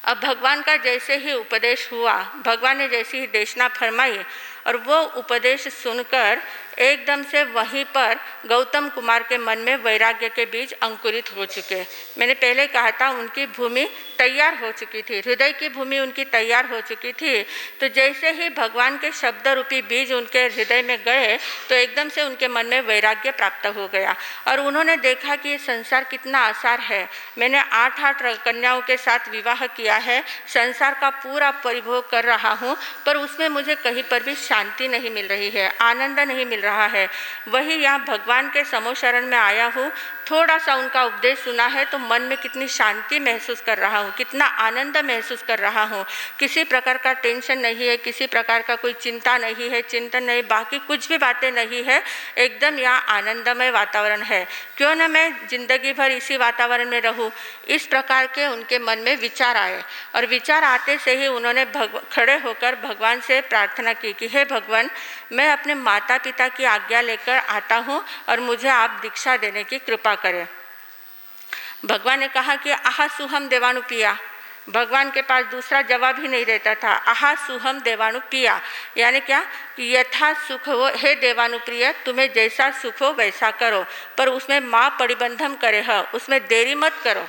अब भगवान का जैसे ही उपदेश हुआ, भगवान ने जैसी ही देशना फरमाई और वो उपदेश सुनकर एकदम से वहीं पर गौतम कुमार के मन में वैराग्य के बीज अंकुरित हो चुके। मैंने पहले कहा था उनकी भूमि तैयार हो चुकी थी, हृदय की भूमि उनकी तैयार हो चुकी थी। तो जैसे ही भगवान के शब्द रूपी बीज उनके हृदय में गए तो एकदम से उनके मन में वैराग्य प्राप्त हो गया और उन्होंने देखा कि ये संसार कितना आसार है। मैंने 8 कन्याओं के साथ विवाह किया है, संसार का पूरा परिभोग कर रहा हूँ, पर उसमें मुझे कहीं पर भी शांति नहीं मिल रही है, आनंद नहीं मिल रहा है। वही यहाँ भगवान के समोशरण में आया हूँ थोड़ा सा उनका उपदेश सुना है तो मन में कितनी शांति महसूस कर रहा हूँ, कितना आनंद महसूस कर रहा हूँ। किसी प्रकार का टेंशन नहीं है, किसी प्रकार का कोई चिंता नहीं है, चिंतन नहीं, बाकी कुछ भी बातें नहीं है। एकदम यहाँ आनंदमय वातावरण है। क्यों न मैं जिंदगी भर इसी वातावरण में रहूँ। इस प्रकार के उनके मन में विचार आए और विचार आते से ही उन्होंने खड़े होकर भगवान से प्रार्थना की कि हे भगवान, मैं अपने माता पिता की आज्ञा लेकर आता हूँ और मुझे आप दीक्षा देने की कृपा करें। भगवान ने कहा कि आहा सुहम देवानुपिया। भगवान के पास दूसरा जवाब ही नहीं रहता था। आहा सुहम देवानुप्रिया यानी क्या कि यथा सुख हो हे देवानुप्रिय, तुम्हें जैसा सुख हो वैसा करो, पर उसमें माँ परिबंधम करे है, उसमें देरी मत करो।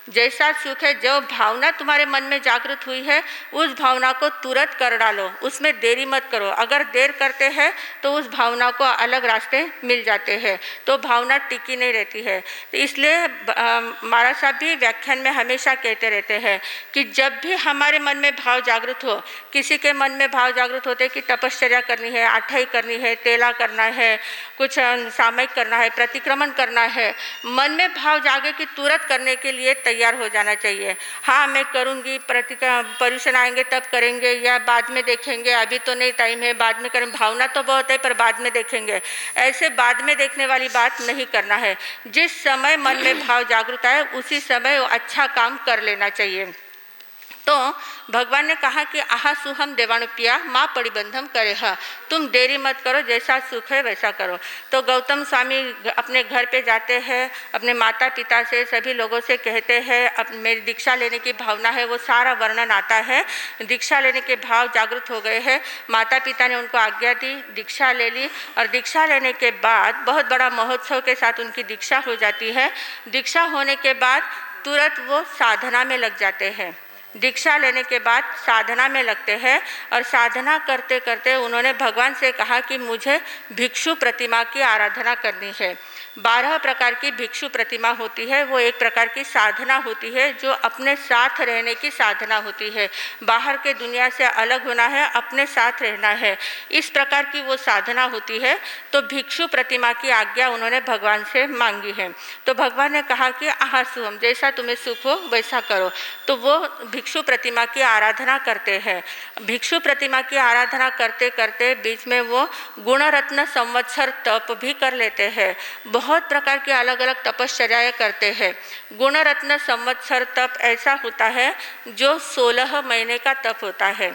जैसा सुख है, जो भावना तुम्हारे मन में जागृत हुई है उस भावना को तुरंत कर डालो, उसमें देरी मत करो। अगर देर करते हैं तो उस भावना को अलग रास्ते मिल जाते हैं, तो भावना टिकी नहीं रहती है। तो इसलिए महाराज साहब भी व्याख्यान में हमेशा कहते रहते हैं कि जब भी हमारे मन में भाव जागृत हो, किसी के मन में भाव जागृत होते कि तपश्चर्या करनी है, आठाई करनी है, तेला करना है, कुछ सामयिक करना है, प्रतिक्रमण करना है, मन में भाव जागे कि तुरंत करने के लिए तैयार हो जाना चाहिए। हाँ मैं करूँगी, पर्यूषण आएंगे तब करेंगे, या बाद में देखेंगे, अभी तो नहीं टाइम है, बाद में करें। भावना तो बहुत है पर बाद में देखेंगे, ऐसे बाद में देखने वाली बात नहीं करना है। जिस समय मन में भाव जागृत है उसी समय अच्छा काम कर लेना चाहिए। तो भगवान ने कहा कि आहा सुहम देवानुप्रिया माँ परिबंधम करे है, तुम देरी मत करो, जैसा सुख है वैसा करो। तो गौतम स्वामी अपने घर पे जाते हैं, अपने माता पिता से सभी लोगों से कहते हैं अब मेरी दीक्षा लेने की भावना है, वो सारा वर्णन आता है। दीक्षा लेने के भाव जागृत हो गए हैं, माता पिता ने उनको आज्ञा दी, दीक्षा ले ली, और दीक्षा लेने के बाद बहुत बड़ा महोत्सव के साथ उनकी दीक्षा हो जाती है। दीक्षा होने के बाद तुरंत वो साधना में लग जाते हैं। दीक्षा लेने के बाद साधना में लगते हैं और साधना करते करते उन्होंने भगवान से कहा कि मुझे भिक्षु प्रतिमा की आराधना करनी है। 12 प्रकार की भिक्षु प्रतिमा होती है, वो एक प्रकार की साधना होती है जो अपने साथ रहने की साधना होती है। बाहर के दुनिया से अलग होना है, अपने साथ रहना है, इस प्रकार की वो साधना होती है। तो भिक्षु प्रतिमा की आज्ञा उन्होंने भगवान से मांगी है। तो भगवान ने कहा कि आहा सुहम, जैसा तुम्हें सुख हो वैसा करो। तो वो भिक्षु प्रतिमा की आराधना करते हैं। भिक्षु प्रतिमा की आराधना करते करते बीच में वो गुणरत्न संवत्सर तप भी कर लेते हैं। बहुत प्रकार की अलग अलग तपश्चर्याएँ करते हैं। गुणरत्न संवत्सर तप ऐसा होता है जो 16 महीने का तप होता है।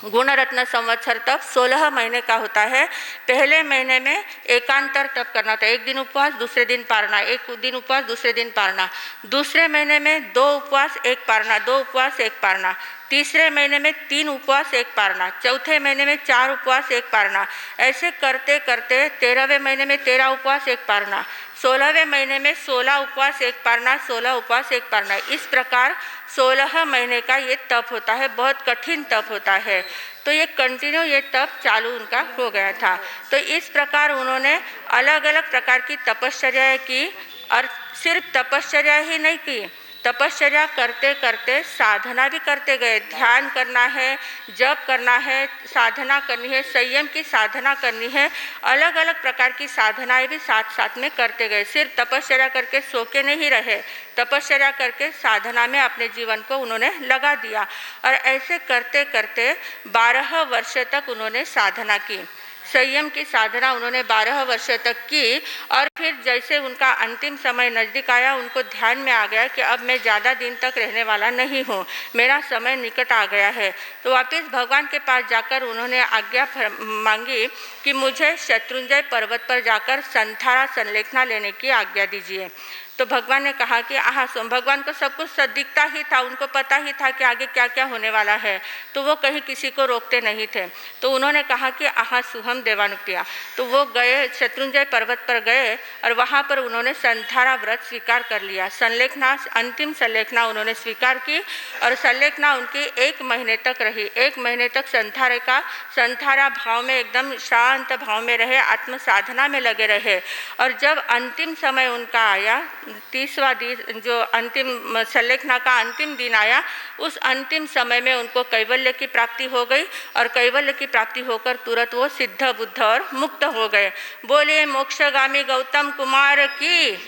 गुणरत्न संवत्सर तप 16 महीने का होता है। पहले महीने में एकांतर तप करना होता है, एक दिन उपवास दूसरे दिन पारना, एक दिन उपवास दूसरे दिन पारना। दूसरे महीने में 2 उपवास 1 पारना, 2 उपवास 1 पारना। तीसरे महीने में 3 उपवास 1 पारना। चौथे महीने में 4 उपवास 1 पारना। ऐसे करते करते 13वें महीने में 13 उपवास 1 पारना। 16वें महीने में 16 उपवास 1 पारना, 16 उपवास 1 पारना। इस प्रकार 16 महीने का ये तप होता है। बहुत कठिन तप होता है। तो ये कंटिन्यू ये तप चालू उनका हो गया था। तो इस प्रकार उन्होंने अलग अलग प्रकार की तपश्चर्या की, और सिर्फ तपश्चर्या ही नहीं की, तपश्चर्या करते करते साधना भी करते गए। ध्यान करना है, जप करना है, साधना करनी है, संयम की साधना करनी है, अलग अलग प्रकार की साधनाएं भी साथ साथ में करते गए। सिर्फ तपश्चर्या करके सो के नहीं रहे, तपश्चर्या करके साधना में अपने जीवन को उन्होंने लगा दिया। और ऐसे करते करते 12 वर्ष तक उन्होंने साधना की। संयम की साधना उन्होंने 12 वर्ष तक की। और फिर जैसे उनका अंतिम समय नज़दीक आया, उनको ध्यान में आ गया कि अब मैं ज़्यादा दिन तक रहने वाला नहीं हूँ, मेरा समय निकट आ गया है। तो वापस भगवान के पास जाकर उन्होंने आज्ञा मांगी कि मुझे शत्रुंजय पर्वत पर जाकर संथारा संलेखना लेने की आज्ञा दीजिए। तो भगवान ने कहा कि आहा सुहम, भगवान को सब कुछ दिखता ही था, उनको पता ही था कि आगे क्या क्या होने वाला है, तो वो कहीं किसी को रोकते नहीं थे। तो उन्होंने कहा कि आहा सुहम देवानुप्रिया। तो वो गए, शत्रुंजय पर्वत पर गए और वहाँ पर उन्होंने संथारा व्रत स्वीकार कर लिया। संलेखना, अंतिम संलेखना उन्होंने स्वीकार की और संलेखना उनकी 1 महीने तक रही। 1 महीने तक संथारा भाव में, एकदम शांत भाव में रहे, आत्म साधना में लगे रहे। और जब अंतिम समय उनका आया 30वां दिन जो अंतिम संलेखना का अंतिम दिन आया, उस अंतिम समय में उनको कैवल्य की प्राप्ति हो गई और कैवल्य की प्राप्ति होकर तुरंत वो सिद्ध बुद्ध और मुक्त हो गए। बोले मोक्षगामी गौतम कुमार की।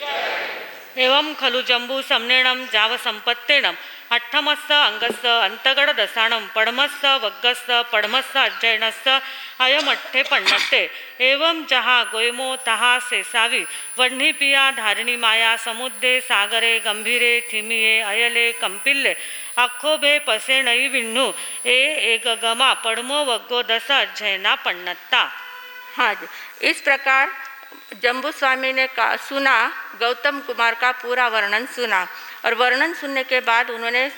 एवं खलु जम्बू सम्नेणम जाव संपत्तेनम अट्ठमस्स अंगस्स अंतगड़ दसाणम पढ़मस्स वग्गस्स पढ़मस्स अध्ययनस्स अयमट्ठे पन्नट्टे एवं जहाँ गोयमो तहा से सावी वह्नि पिया धारिणी माया समुद्रे सागरे गंभीरे थिमिये अयले कंपिल्ले अखोभे पसे नई विण्णु एक गमा पढ़मो वग्गो दस अध्ययना पन्नट्टा। हाँ जी, इस प्रकार जम्बू स्वामी ने सुना, गौतम कुमार का पूरा वर्णन सुना और वर्णन सुनने के बाद उन्होंने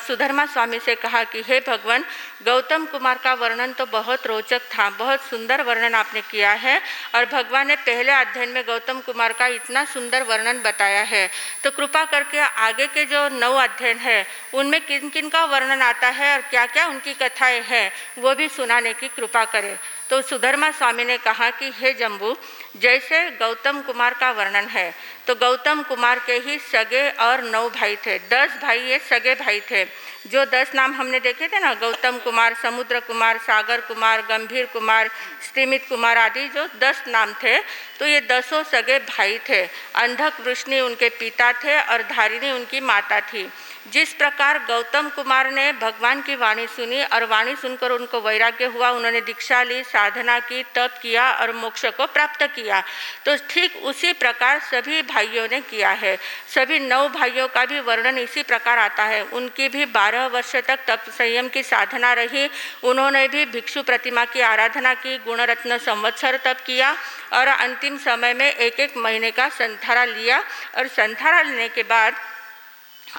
सुधर्मा स्वामी से कहा कि हे भगवान, गौतम कुमार का वर्णन तो बहुत रोचक था, बहुत सुंदर वर्णन आपने किया है और भगवान ने पहले अध्ययन में गौतम कुमार का इतना सुंदर वर्णन बताया है, तो कृपा करके आगे के जो 9 अध्ययन है उनमें किन किन का वर्णन आता है और क्या क्या उनकी कथाएं हैं वो भी सुनाने की कृपा करें। तो सुधर्मा स्वामी ने कहा कि हे जम्बू, जैसे गौतम कुमार का वर्णन है तो गौतम कुमार के ही सगे और 9 भाई थे, 10 भाई ये सगे भाई थे। जो 10 नाम हमने देखे थे ना, गौतम कुमार, समुद्र कुमार, सागर कुमार, गंभीर कुमार, स्त्रीमित कुमार आदि जो 10 नाम थे, तो ये 10 सगे भाई थे। अंधक वृष्णि उनके पिता थे और धारिणी उनकी माता थी। जिस प्रकार गौतम कुमार ने भगवान की वाणी सुनी और वाणी सुनकर उनको वैराग्य हुआ, उन्होंने दीक्षा ली, साधना की, तप किया और मोक्ष को प्राप्त किया, तो ठीक उसी प्रकार सभी भाइयों ने किया है। सभी 9 भाइयों का भी वर्णन इसी प्रकार आता है। उनकी भी 12 वर्ष तक तप संयम की साधना रही। उन्होंने भी भिक्षु प्रतिमा की आराधना की, गुणरत्न संवत्सर तप किया और अंतिम समय में 1-1 महीने का संथारा लिया और संथारा लेने के बाद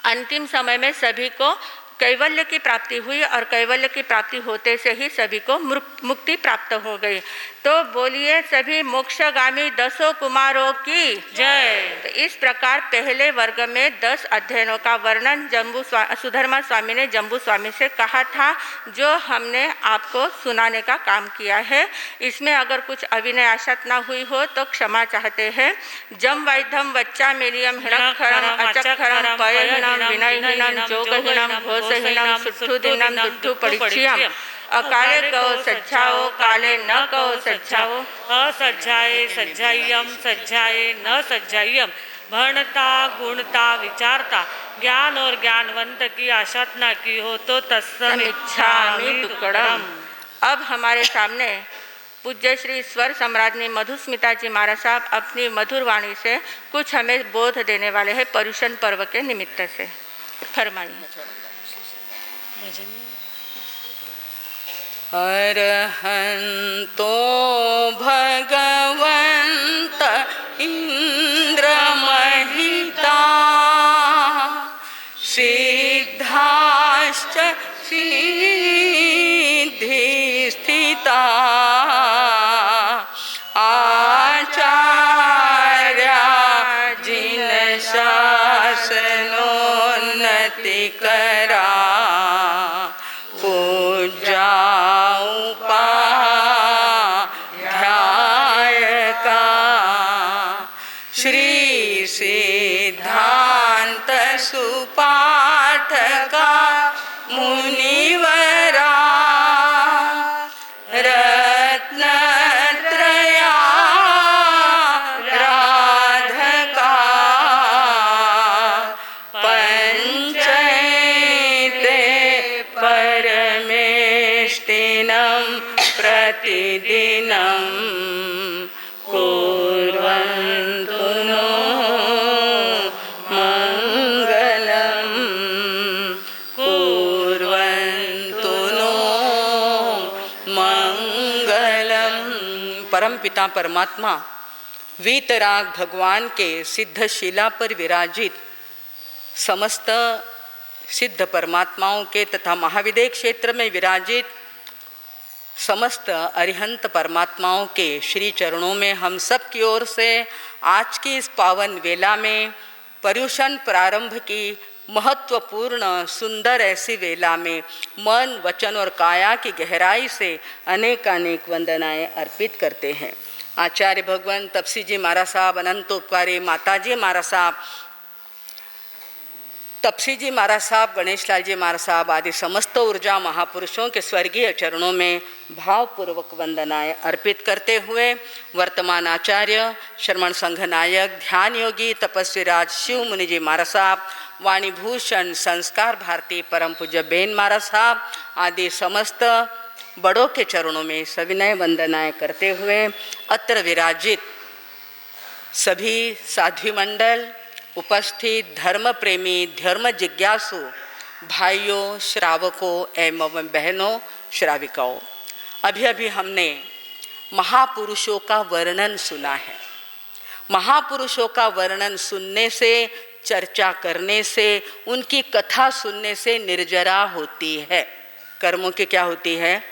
अंतिम समय में सभी को कैवल्य की प्राप्ति हुई और कैवल्य की प्राप्ति होते से ही सभी को मुक्ति प्राप्त हो गई। तो बोलिए सभी मोक्षगामी 10 कुमारों की जय। तो इस प्रकार पहले वर्ग में 10 अध्ययनों का वर्णन सुधर्मा स्वामी ने जम्बू स्वामी से कहा था, जो हमने आपको सुनाने का काम किया है। इसमें अगर कुछ अभिनय आशत ना हुई हो तो क्षमा चाहते हैं। जम वैधम वच्चा मेलियम हिणक्षरम अचक्षरम पयहीनम विनयहीनम जोगहीनम घोषहीनम सुट्ठुदीनम दुट्ठु परिच्छियम अकाले कहो सज्जाओ काले न कहो सज्जाओ असज्जाए सज्जायम सज्जाए न सज्जायम भणता गुणता विचारता ज्ञान और ज्ञानवंत की आशातना की हो तो तत्समिच्छामि दुक्कडम। अब हमारे सामने पूज्य श्री स्वर सम्राज्ञी मधुस्मिता जी महाराज साहब अपनी मधुर वाणी से कुछ हमें बोध देने वाले हैं पर्युषण पर्व के निमित्त से। फरमाइए। अरहंतो भगवंत इंद्रमहिता सिद्धाश्च सिद्धिस्थिता आचार्या जिन शासनोन्नतिकरा सिद्धांत सुपाठका मुनिवरा रत्नत्रया राधका पंचैते परमेष्टिनं प्रतिदिनं कुर्वन्तु नो परमपिता परमात्मा वीतराग भगवान के सिद्ध शिला पर विराजित समस्त सिद्ध परमात्माओं के तथा महाविदेह क्षेत्र में विराजित समस्त अरिहंत परमात्माओं के श्री चरणों में हम सब की ओर से आज की इस पावन वेला में पर्युषण प्रारंभ की महत्वपूर्ण सुंदर ऐसी वेला में मन वचन और काया की गहराई से अनेक अनेक वंदनाएं अर्पित करते हैं। आचार्य भगवान तपसी जी महाराज साहब, अनंतोपकारी माता जी महाराज साहब, तपसी जी महाराज साहब, गणेश लाल जी महाराज साहब आदि समस्त ऊर्जा महापुरुषों के स्वर्गीय चरणों में भावपूर्वक वंदनाएं अर्पित करते हुए वर्तमान आचार्य श्रमण संघ नायक ध्यान योगी तपस्वीराज शिव मुनि जी महाराज साहब, वाणी भूषण संस्कार भारती परम पूज्य बेन महाराज साहब आदि समस्त बड़ों के चरणों में सविनय वंदनाएं करते हुए अत्र विराजित सभी साध्वी मंडल, उपस्थित धर्म प्रेमी, धर्म जिज्ञासु भाइयों, श्रावकों एवं बहनों, श्राविकाओं, अभी अभी हमने महापुरुषों का वर्णन सुना है। महापुरुषों का वर्णन सुनने से, चर्चा करने से, उनकी कथा सुनने से निर्जरा होती है। कर्मों की क्या होती है?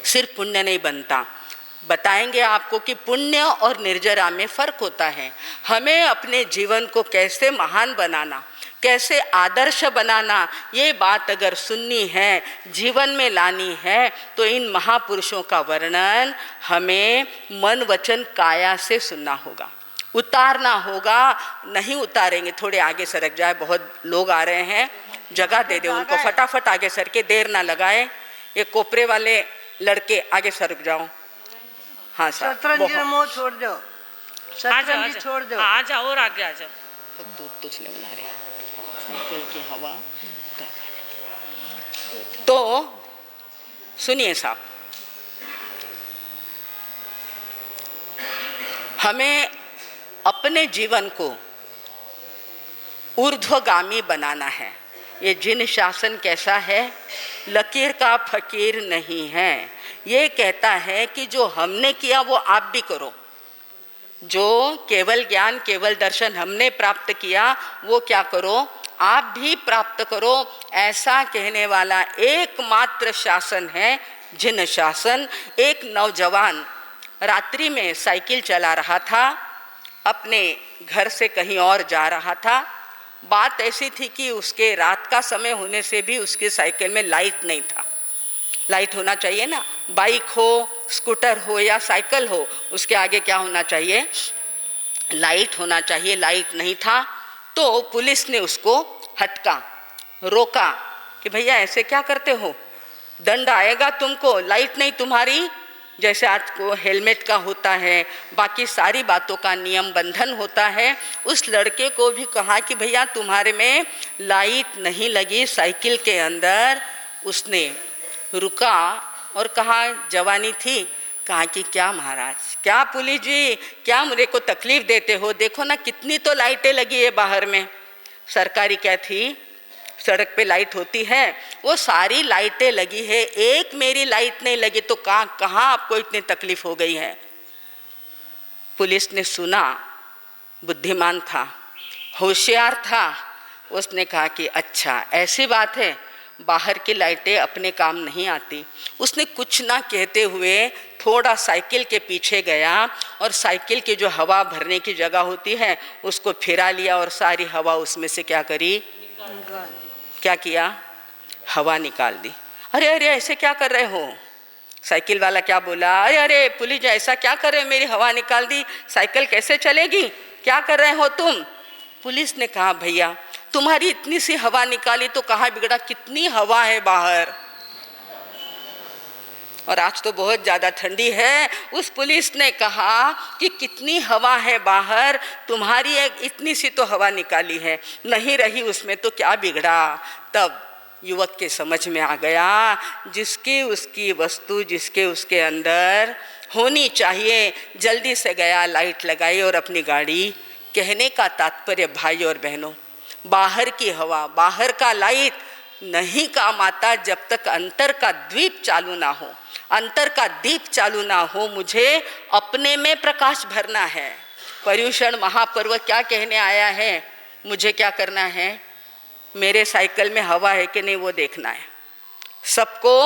सिर्फ पुण्य नहीं बनता। बताएंगे आपको कि पुण्य और निर्जरा में फ़र्क होता है। हमें अपने जीवन को कैसे महान बनाना, कैसे आदर्श बनाना, ये बात अगर सुननी है, जीवन में लानी है, तो इन महापुरुषों का वर्णन हमें मन वचन काया से सुनना होगा, उतारना होगा। नहीं उतारेंगे, थोड़े आगे सरक जाए, बहुत लोग आ रहे हैं, जगह दे दे उनको, फटाफट आगे सर के, देर ना लगाए। ये कोपरे वाले लड़के आगे सरक जाओ। हाँ सर, शतरंज छोड़ जाओ, शतरंज छोड़ जाओ, आ जाओ और आगे आ जाओ। तो दूध तुझ ले बना रहे साइकिल की हवा। तो सुनिए साहब, हमें अपने जीवन को ऊर्ध्वगामी बनाना है। ये जिन शासन कैसा है, लकीर का फकीर नहीं है। ये कहता है कि जो हमने किया वो आप भी करो। जो केवल ज्ञान, केवल दर्शन हमने प्राप्त किया, वो क्या करो, आप भी प्राप्त करो। ऐसा कहने वाला एकमात्र शासन है जिन शासन। एक नौजवान रात्रि में साइकिल चला रहा था, अपने घर से कहीं और जा रहा था। बात ऐसी थी कि उसके रात का समय होने से भी उसके साइकिल में लाइट नहीं था। लाइट होना चाहिए ना, बाइक हो, स्कूटर हो या साइकिल हो, उसके आगे क्या होना चाहिए, लाइट होना चाहिए। लाइट नहीं था तो पुलिस ने उसको हटका, रोका कि भैया ऐसे क्या करते हो, दंड आएगा तुमको, लाइट नहीं तुम्हारी। जैसे आज को हेलमेट का होता है, बाकी सारी बातों का नियम बंधन होता है। उस लड़के को भी कहा कि भैया तुम्हारे में लाइट नहीं लगी साइकिल के अंदर। उसने रुका और कहा, जवानी थी, कहा कि क्या महाराज, क्या पुलिस जी, क्या मुझे को तकलीफ़ देते हो, देखो ना कितनी तो लाइटें लगी है बाहर में। सरकारी क्या थी, सड़क पे लाइट होती है, वो सारी लाइटें लगी है, एक मेरी लाइट नहीं लगी, तो कहाँ आपको इतनी तकलीफ हो गई है। पुलिस ने सुना, बुद्धिमान था, होशियार था, उसने कहा कि अच्छा ऐसी बात है, बाहर की लाइटें अपने काम नहीं आती। उसने कुछ ना कहते हुए थोड़ा साइकिल के पीछे गया और साइकिल की जो हवा भरने की जगह होती है उसको फिरा लिया और सारी हवा उसमें से क्या करी, क्या किया, हवा निकाल दी। अरे अरे ऐसे क्या कर रहे हो, साइकिल वाला क्या बोला, अरे अरे पुलिस ऐसा क्या कर रहे हो, मेरी हवा निकाल दी, साइकिल कैसे चलेगी, क्या कर रहे हो तुम। पुलिस ने कहा भैया तुम्हारी इतनी सी हवा निकाली तो कहाँ बिगड़ा, कितनी हवा है बाहर, और आज तो बहुत ज़्यादा ठंडी है। उस पुलिस ने कहा कि कितनी हवा है बाहर, तुम्हारी एक इतनी सी तो हवा निकाली है, नहीं रही उसमें तो क्या बिगड़ा। तब युवक के समझ में आ गया, जिसकी उसकी वस्तु जिसके उसके अंदर होनी चाहिए, जल्दी से गया, लाइट लगाई और अपनी गाड़ी। कहने का तात्पर्य भाई और बहनों, बाहर की हवा, बाहर का लाइट नहीं काम आता जब तक अंतर का द्वीप चालू ना हो, अंतर का दीप चालू ना हो। मुझे अपने में प्रकाश भरना है। पर्युषण महापर्व क्या कहने आया है, मुझे क्या करना है, मेरे साइकिल में हवा है कि नहीं वो देखना है। सबको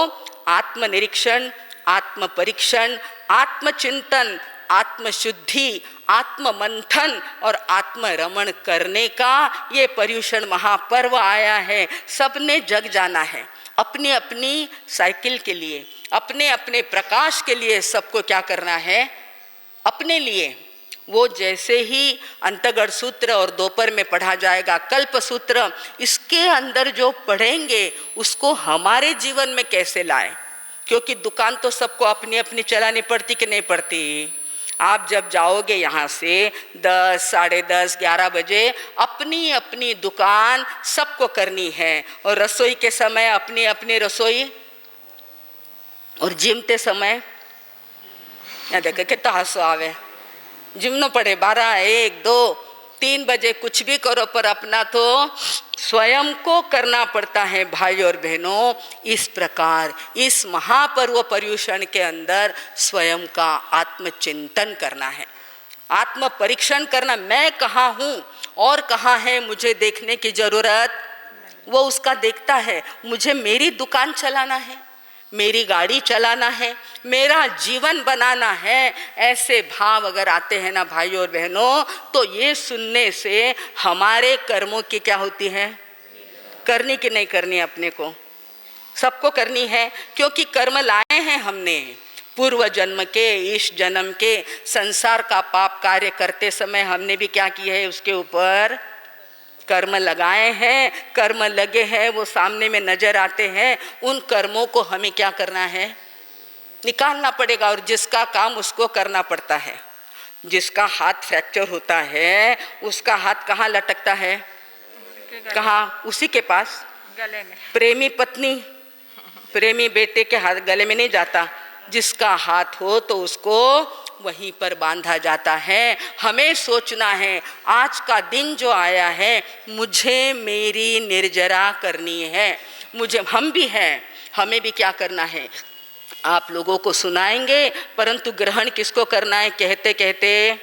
आत्मनिरीक्षण, आत्म परीक्षण, आत्मचिंतन, आत्मशुद्धि, आत्ममंथन और आत्मरमण करने का ये पर्युषण महापर्व आया है। सबने जग जाना है, अपनी अपनी साइकिल के लिए, अपने अपने प्रकाश के लिए सबको क्या करना है, अपने लिए। वो जैसे ही अंतगढ़ सूत्र और दोपहर में पढ़ा जाएगा कल्प सूत्र, इसके अंदर जो पढ़ेंगे उसको हमारे जीवन में कैसे लाएं, क्योंकि दुकान तो सबको अपनी अपनी चलानी पड़ती कि नहीं पड़ती। आप जब जाओगे यहाँ से 10, साढ़े 10, 11 बजे, अपनी अपनी दुकान सबको करनी है, और रसोई के समय अपनी अपनी रसोई, और जिमते समय देखो कितना हंसो आवे, जिमनो पड़े 12, 1, 2, 3 बजे कुछ भी करो, पर अपना तो स्वयं को करना पड़ता है भाई और बहनों। इस प्रकार इस महापर्व पर्युषण के अंदर स्वयं का आत्मचिंतन करना है, आत्म परीक्षण करना। मैं कहाँ हूँ और कहाँ है मुझे देखने की जरूरत, वो उसका देखता है। मुझे मेरी दुकान चलाना है, मेरी गाड़ी चलाना है, मेरा जीवन बनाना है, ऐसे भाव अगर आते हैं ना भाइयों और बहनों, तो ये सुनने से हमारे कर्मों की क्या होती है, करनी कि नहीं करनी, अपने को सबको करनी है। क्योंकि कर्म लाए हैं हमने पूर्व जन्म के, इस जन्म के, संसार का पाप कार्य करते समय हमने भी क्या किया है, उसके ऊपर कर्म लगाए हैं, कर्म लगे हैं, वो सामने में नजर आते हैं। उन कर्मों को हमें क्या करना है, निकालना पड़ेगा। और जिसका काम उसको करना पड़ता है। जिसका हाथ फ्रैक्चर होता है उसका हाथ कहाँ लटकता है, कहाँ, उसी के पास, गले में। प्रेमी पत्नी, प्रेमी बेटे के हाथ गले में नहीं जाता, जिसका हाथ हो तो उसको वहीं पर बांधा जाता है। हमें सोचना है आज का दिन जो आया है मुझे मेरी निर्जरा करनी है, मुझे, हम भी हैं, हमें भी क्या करना है। आप लोगों को सुनाएंगे परंतु ग्रहण किसको करना है, कहते कहते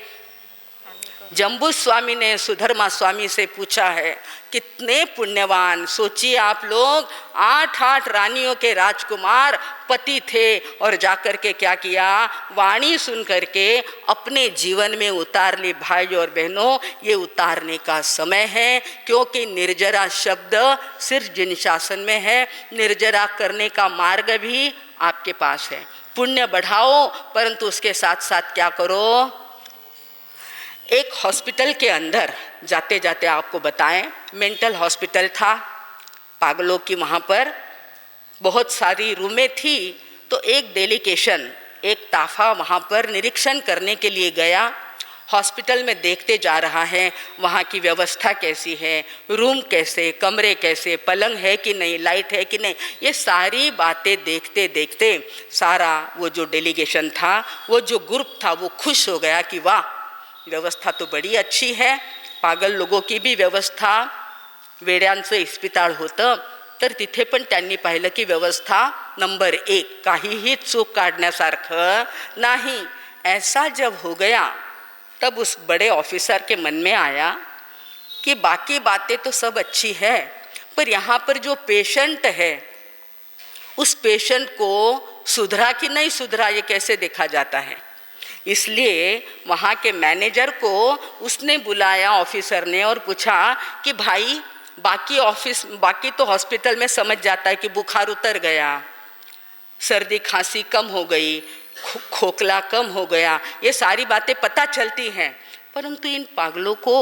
जम्बू स्वामी ने सुधर्मा स्वामी से पूछा है, कितने पुण्यवान, सोचिए आप लोग, 8 रानियों के राजकुमार पति थे और जाकर के क्या किया, वाणी सुन करके अपने जीवन में उतार ली। भाई और बहनों, ये उतारने का समय है, क्योंकि निर्जरा शब्द सिर्फ जिन शासन में है। निर्जरा करने का मार्ग भी आपके पास है। पुण्य बढ़ाओ परंतु उसके साथ साथ क्या करो। एक हॉस्पिटल के अंदर जाते जाते आपको बताएं, मेंटल हॉस्पिटल था पागलों की, वहाँ पर बहुत सारी रूमें थी। तो एक डेलीगेशन, एक ताफा वहाँ पर निरीक्षण करने के लिए गया। हॉस्पिटल में देखते जा रहा है वहाँ की व्यवस्था कैसी है, रूम कैसे, कमरे कैसे, पलंग है कि नहीं, लाइट है कि नहीं, ये सारी बातें देखते देखते सारा वो जो डेलीगेशन था, वो जो ग्रुप था, वो खुश हो गया कि वाह, व्यवस्था तो बड़ी अच्छी है, पागल लोगों की भी व्यवस्था, वेड्यांचं इस्पिताळ होतं, तर तिथे पण त्यांनी पाहिलं की व्यवस्था नंबर 1, काहीही चूक काढण्यासारखं नाही। ऐसा जब हो गया तब उस बड़े ऑफिसर के मन में आया कि बाकी बातें तो सब अच्छी है, पर यहाँ पर जो पेशेंट है उस पेशेंट को सुधरा कि नहीं सुधरा ये कैसे देखा जाता है। इसलिए वहाँ के मैनेजर को उसने बुलाया ऑफिसर ने और पूछा कि भाई बाकी तो हॉस्पिटल में समझ जाता है कि बुखार उतर गया, सर्दी खांसी कम हो गई, खोखला कम हो गया, ये सारी बातें पता चलती हैं, परंतु इन पागलों को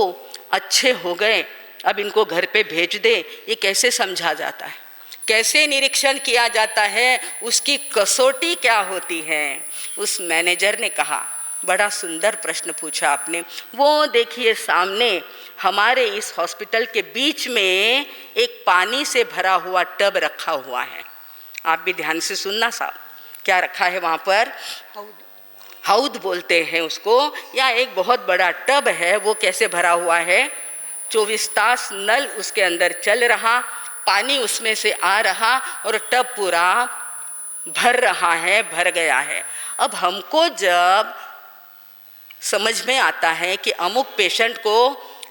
अच्छे हो गए, अब इनको घर पे भेज दे, ये कैसे समझा जाता है, कैसे निरीक्षण किया जाता है, उसकी कसौटी क्या होती है। उस मैनेजर ने कहा, बड़ा सुंदर प्रश्न पूछा आपने। वो देखिए सामने हमारे इस हॉस्पिटल के बीच में एक पानी से भरा हुआ टब रखा हुआ है। आप भी ध्यान से सुनना साहब, क्या रखा है वहाँ पर, हौद बोलते हैं उसको, या एक बहुत बड़ा टब है। वो कैसे भरा हुआ है, 24 तास नल उसके अंदर चल रहा, पानी उसमें से आ रहा और टब पूरा भर रहा है, भर गया है। अब हमको जब समझ में आता है कि अमुक पेशेंट को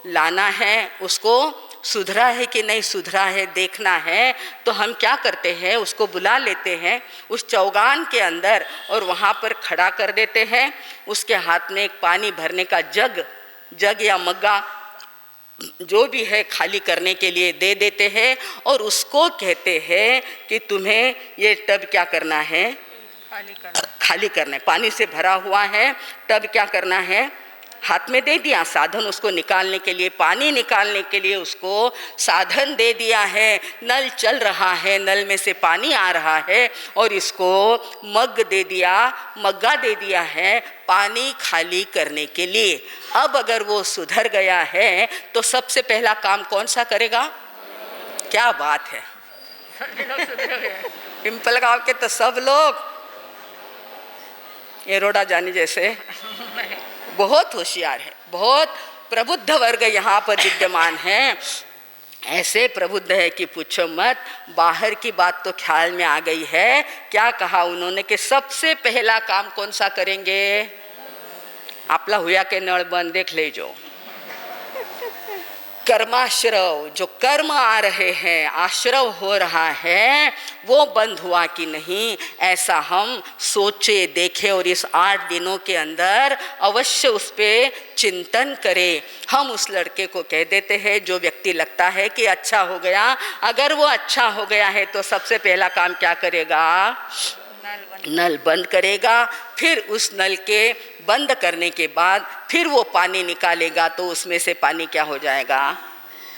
लाना है, उसको सुधरा है कि नहीं सुधरा है देखना है, तो हम क्या करते हैं, उसको बुला लेते हैं उस चौगान के अंदर और वहाँ पर खड़ा कर देते हैं। उसके हाथ में एक पानी भरने का जग या मग्गा जो भी है खाली करने के लिए दे देते हैं और उसको कहते हैं कि तुम्हें ये टब क्या करना है, खाली करना है। पानी से भरा हुआ है, तब क्या करना है, हाथ में दे दिया साधन उसको निकालने के लिए, पानी निकालने के लिए उसको साधन दे दिया है, नल चल रहा है, नल में से पानी आ रहा है, और इसको मग दे दिया, मग्गा दे दिया है पानी खाली करने के लिए। अब अगर वो सुधर गया है तो सबसे पहला काम कौन सा करेगा? क्या बात है, पिंपल गांव के तो सब लोग एरोडा जानी जैसे बहुत होशियार है, बहुत प्रबुद्ध वर्ग यहाँ पर विद्यमान है। ऐसे प्रबुद्ध है कि पूछो मत। बाहर की बात तो ख्याल में आ गई है। क्या कहा उन्होंने कि सबसे पहला काम कौन सा करेंगे? आपला हुआ के नल बंद देख ले, जो कर्माश्रव, जो कर्म आ रहे हैं, आश्रव हो रहा है, वो बंद हुआ कि नहीं, ऐसा हम सोचे देखे और इस 8 दिनों के अंदर अवश्य उस पर चिंतन करें। हम उस लड़के को कह देते हैं, जो व्यक्ति लगता है कि अच्छा हो गया, अगर वो अच्छा हो गया है तो सबसे पहला काम क्या करेगा? नल बंद करेगा। फिर उस नल के बंद करने के बाद फिर वो पानी निकालेगा तो उसमें से पानी क्या हो जाएगा?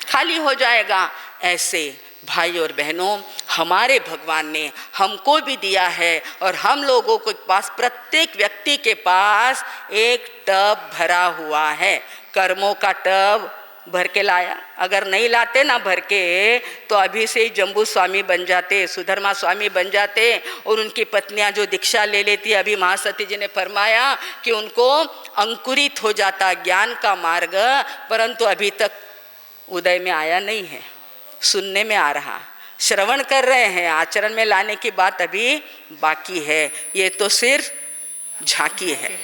खाली हो जाएगा। ऐसे भाई और बहनों, हमारे भगवान ने हमको भी दिया है और हम लोगों के पास, प्रत्येक व्यक्ति के पास एक टब भरा हुआ है, कर्मों का टब भर के लाया। अगर नहीं लाते ना भर के तो अभी से ही जम्बू स्वामी बन जाते, सुधर्मा स्वामी बन जाते, और उनकी पत्नियां जो दीक्षा ले लेती, अभी महासती जी ने फरमाया कि उनको अंकुरित हो जाता ज्ञान का मार्ग, परंतु अभी तक उदय में आया नहीं है, सुनने में आ रहा, श्रवण कर रहे हैं, आचरण में लाने की बात अभी बाकी है। ये तो सिर्फ झांकी है,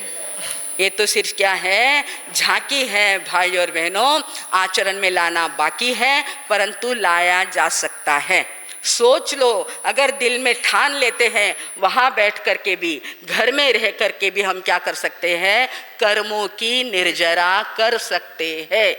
ये तो सिर्फ क्या है? झांकी है भाई और बहनों। आचरण में लाना बाकी है, परंतु लाया जा सकता है। सोच लो, अगर दिल में ठान लेते हैं, वहाँ बैठ कर के भी, घर में रह कर के भी हम क्या कर सकते हैं? कर्मों की निर्जरा कर सकते हैं।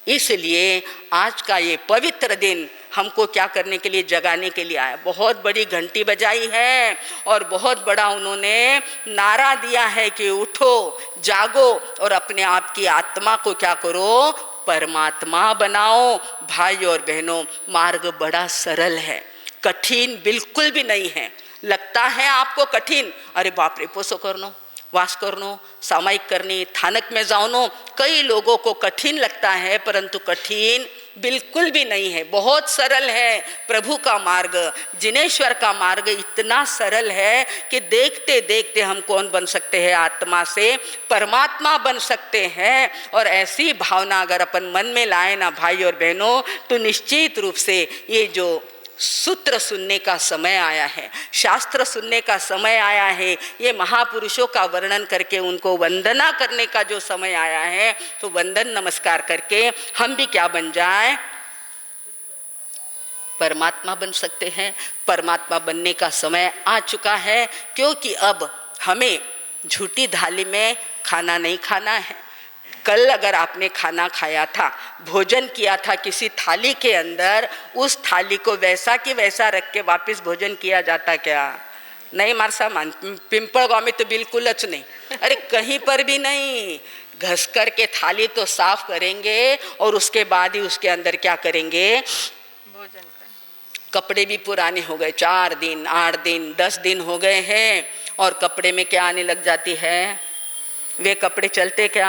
इसलिए आज का ये पवित्र दिन हमको क्या करने के लिए, जगाने के लिए आया। बहुत बड़ी घंटी बजाई है और बहुत बड़ा उन्होंने नारा दिया है कि उठो, जागो और अपने आप की आत्मा को क्या करो? परमात्मा बनाओ। भाई और बहनों, मार्ग बड़ा सरल है, कठिन बिल्कुल भी नहीं है। लगता है आपको कठिन, अरे बाप रे, पोसो करनो, वास करनो, सामायिक करनी, थानक में जाओ, कई लोगों को कठिन लगता है, परंतु कठिन बिल्कुल भी नहीं है, बहुत सरल है। प्रभु का मार्ग, जिनेश्वर का मार्ग इतना सरल है कि देखते देखते हम कौन बन सकते हैं? आत्मा से परमात्मा बन सकते हैं। और ऐसी भावना अगर अपन मन में लाए ना भाई और बहनों, तो निश्चित रूप से ये जो सूत्र सुनने का समय आया है, शास्त्र सुनने का समय आया है, ये महापुरुषों का वर्णन करके उनको वंदना करने का जो समय आया है, तो वंदन नमस्कार करके हम भी क्या बन जाए? परमात्मा बन सकते हैं। परमात्मा बनने का समय आ चुका है, क्योंकि अब हमें झूठी थाली में खाना नहीं खाना है। कल अगर आपने खाना खाया था, भोजन किया था किसी थाली के अंदर, उस थाली को वैसा कि वैसा रख के वापस भोजन किया जाता क्या? नहीं मार सामान। पिंपल गाँव में तो बिल्कुल नहीं, अरे कहीं पर भी नहीं। घस कर के थाली तो साफ करेंगे और उसके बाद ही उसके अंदर क्या करेंगे? भोजन। कपड़े भी पुराने हो गए, 4 दिन 8 दिन 10 दिन हो गए हैं, और कपड़े में क्या आने लग जाती है? वे कपड़े चलते क्या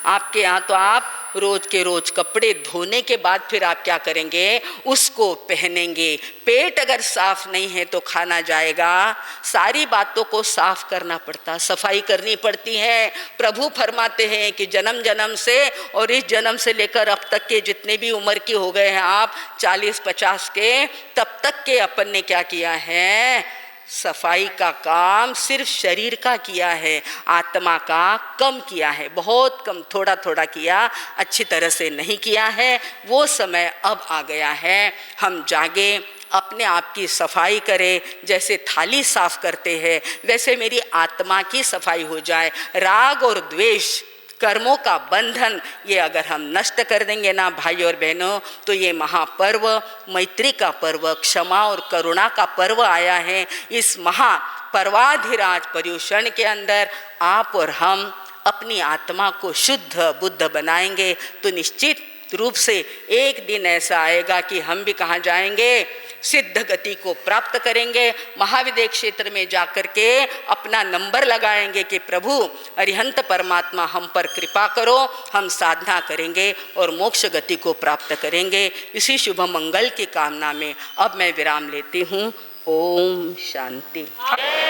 आपके यहाँ? तो आप रोज के रोज कपड़े धोने के बाद फिर आप क्या करेंगे? उसको पहनेंगे। पेट अगर साफ नहीं है तो खाना जाएगा। सारी बातों को साफ करना पड़ता, सफाई करनी पड़ती है। प्रभु फरमाते हैं कि जन्म जन्म से और इस जन्म से लेकर अब तक के जितने भी उम्र के हो गए हैं आप, 40-50 के, तब तक के अपन ने क्या किया है? सफाई का काम सिर्फ शरीर का किया है, आत्मा का कम किया है, बहुत कम, थोड़ा थोड़ा किया, अच्छी तरह से नहीं किया है। वो समय अब आ गया है, हम जागे, अपने आप की सफाई करें। जैसे थाली साफ करते हैं वैसे मेरी आत्मा की सफाई हो जाए। राग और द्वेष कर्मों का बंधन ये अगर हम नष्ट कर देंगे ना भाई और बहनों, तो ये महापर्व, मैत्री का पर्व, क्षमा और करुणा का पर्व आया है। इस महापर्वाधिराज पर्युषण के अंदर आप और हम अपनी आत्मा को शुद्ध बुद्ध बनाएंगे तो निश्चित रूप से एक दिन ऐसा आएगा कि हम भी कहाँ जाएंगे, सिद्ध गति को प्राप्त करेंगे। महाविदेह क्षेत्र में जाकर के अपना नंबर लगाएंगे कि प्रभु अरिहंत परमात्मा हम पर कृपा करो, हम साधना करेंगे और मोक्ष गति को प्राप्त करेंगे। इसी शुभ मंगल की कामना में अब मैं विराम लेती हूँ। ओम शांति।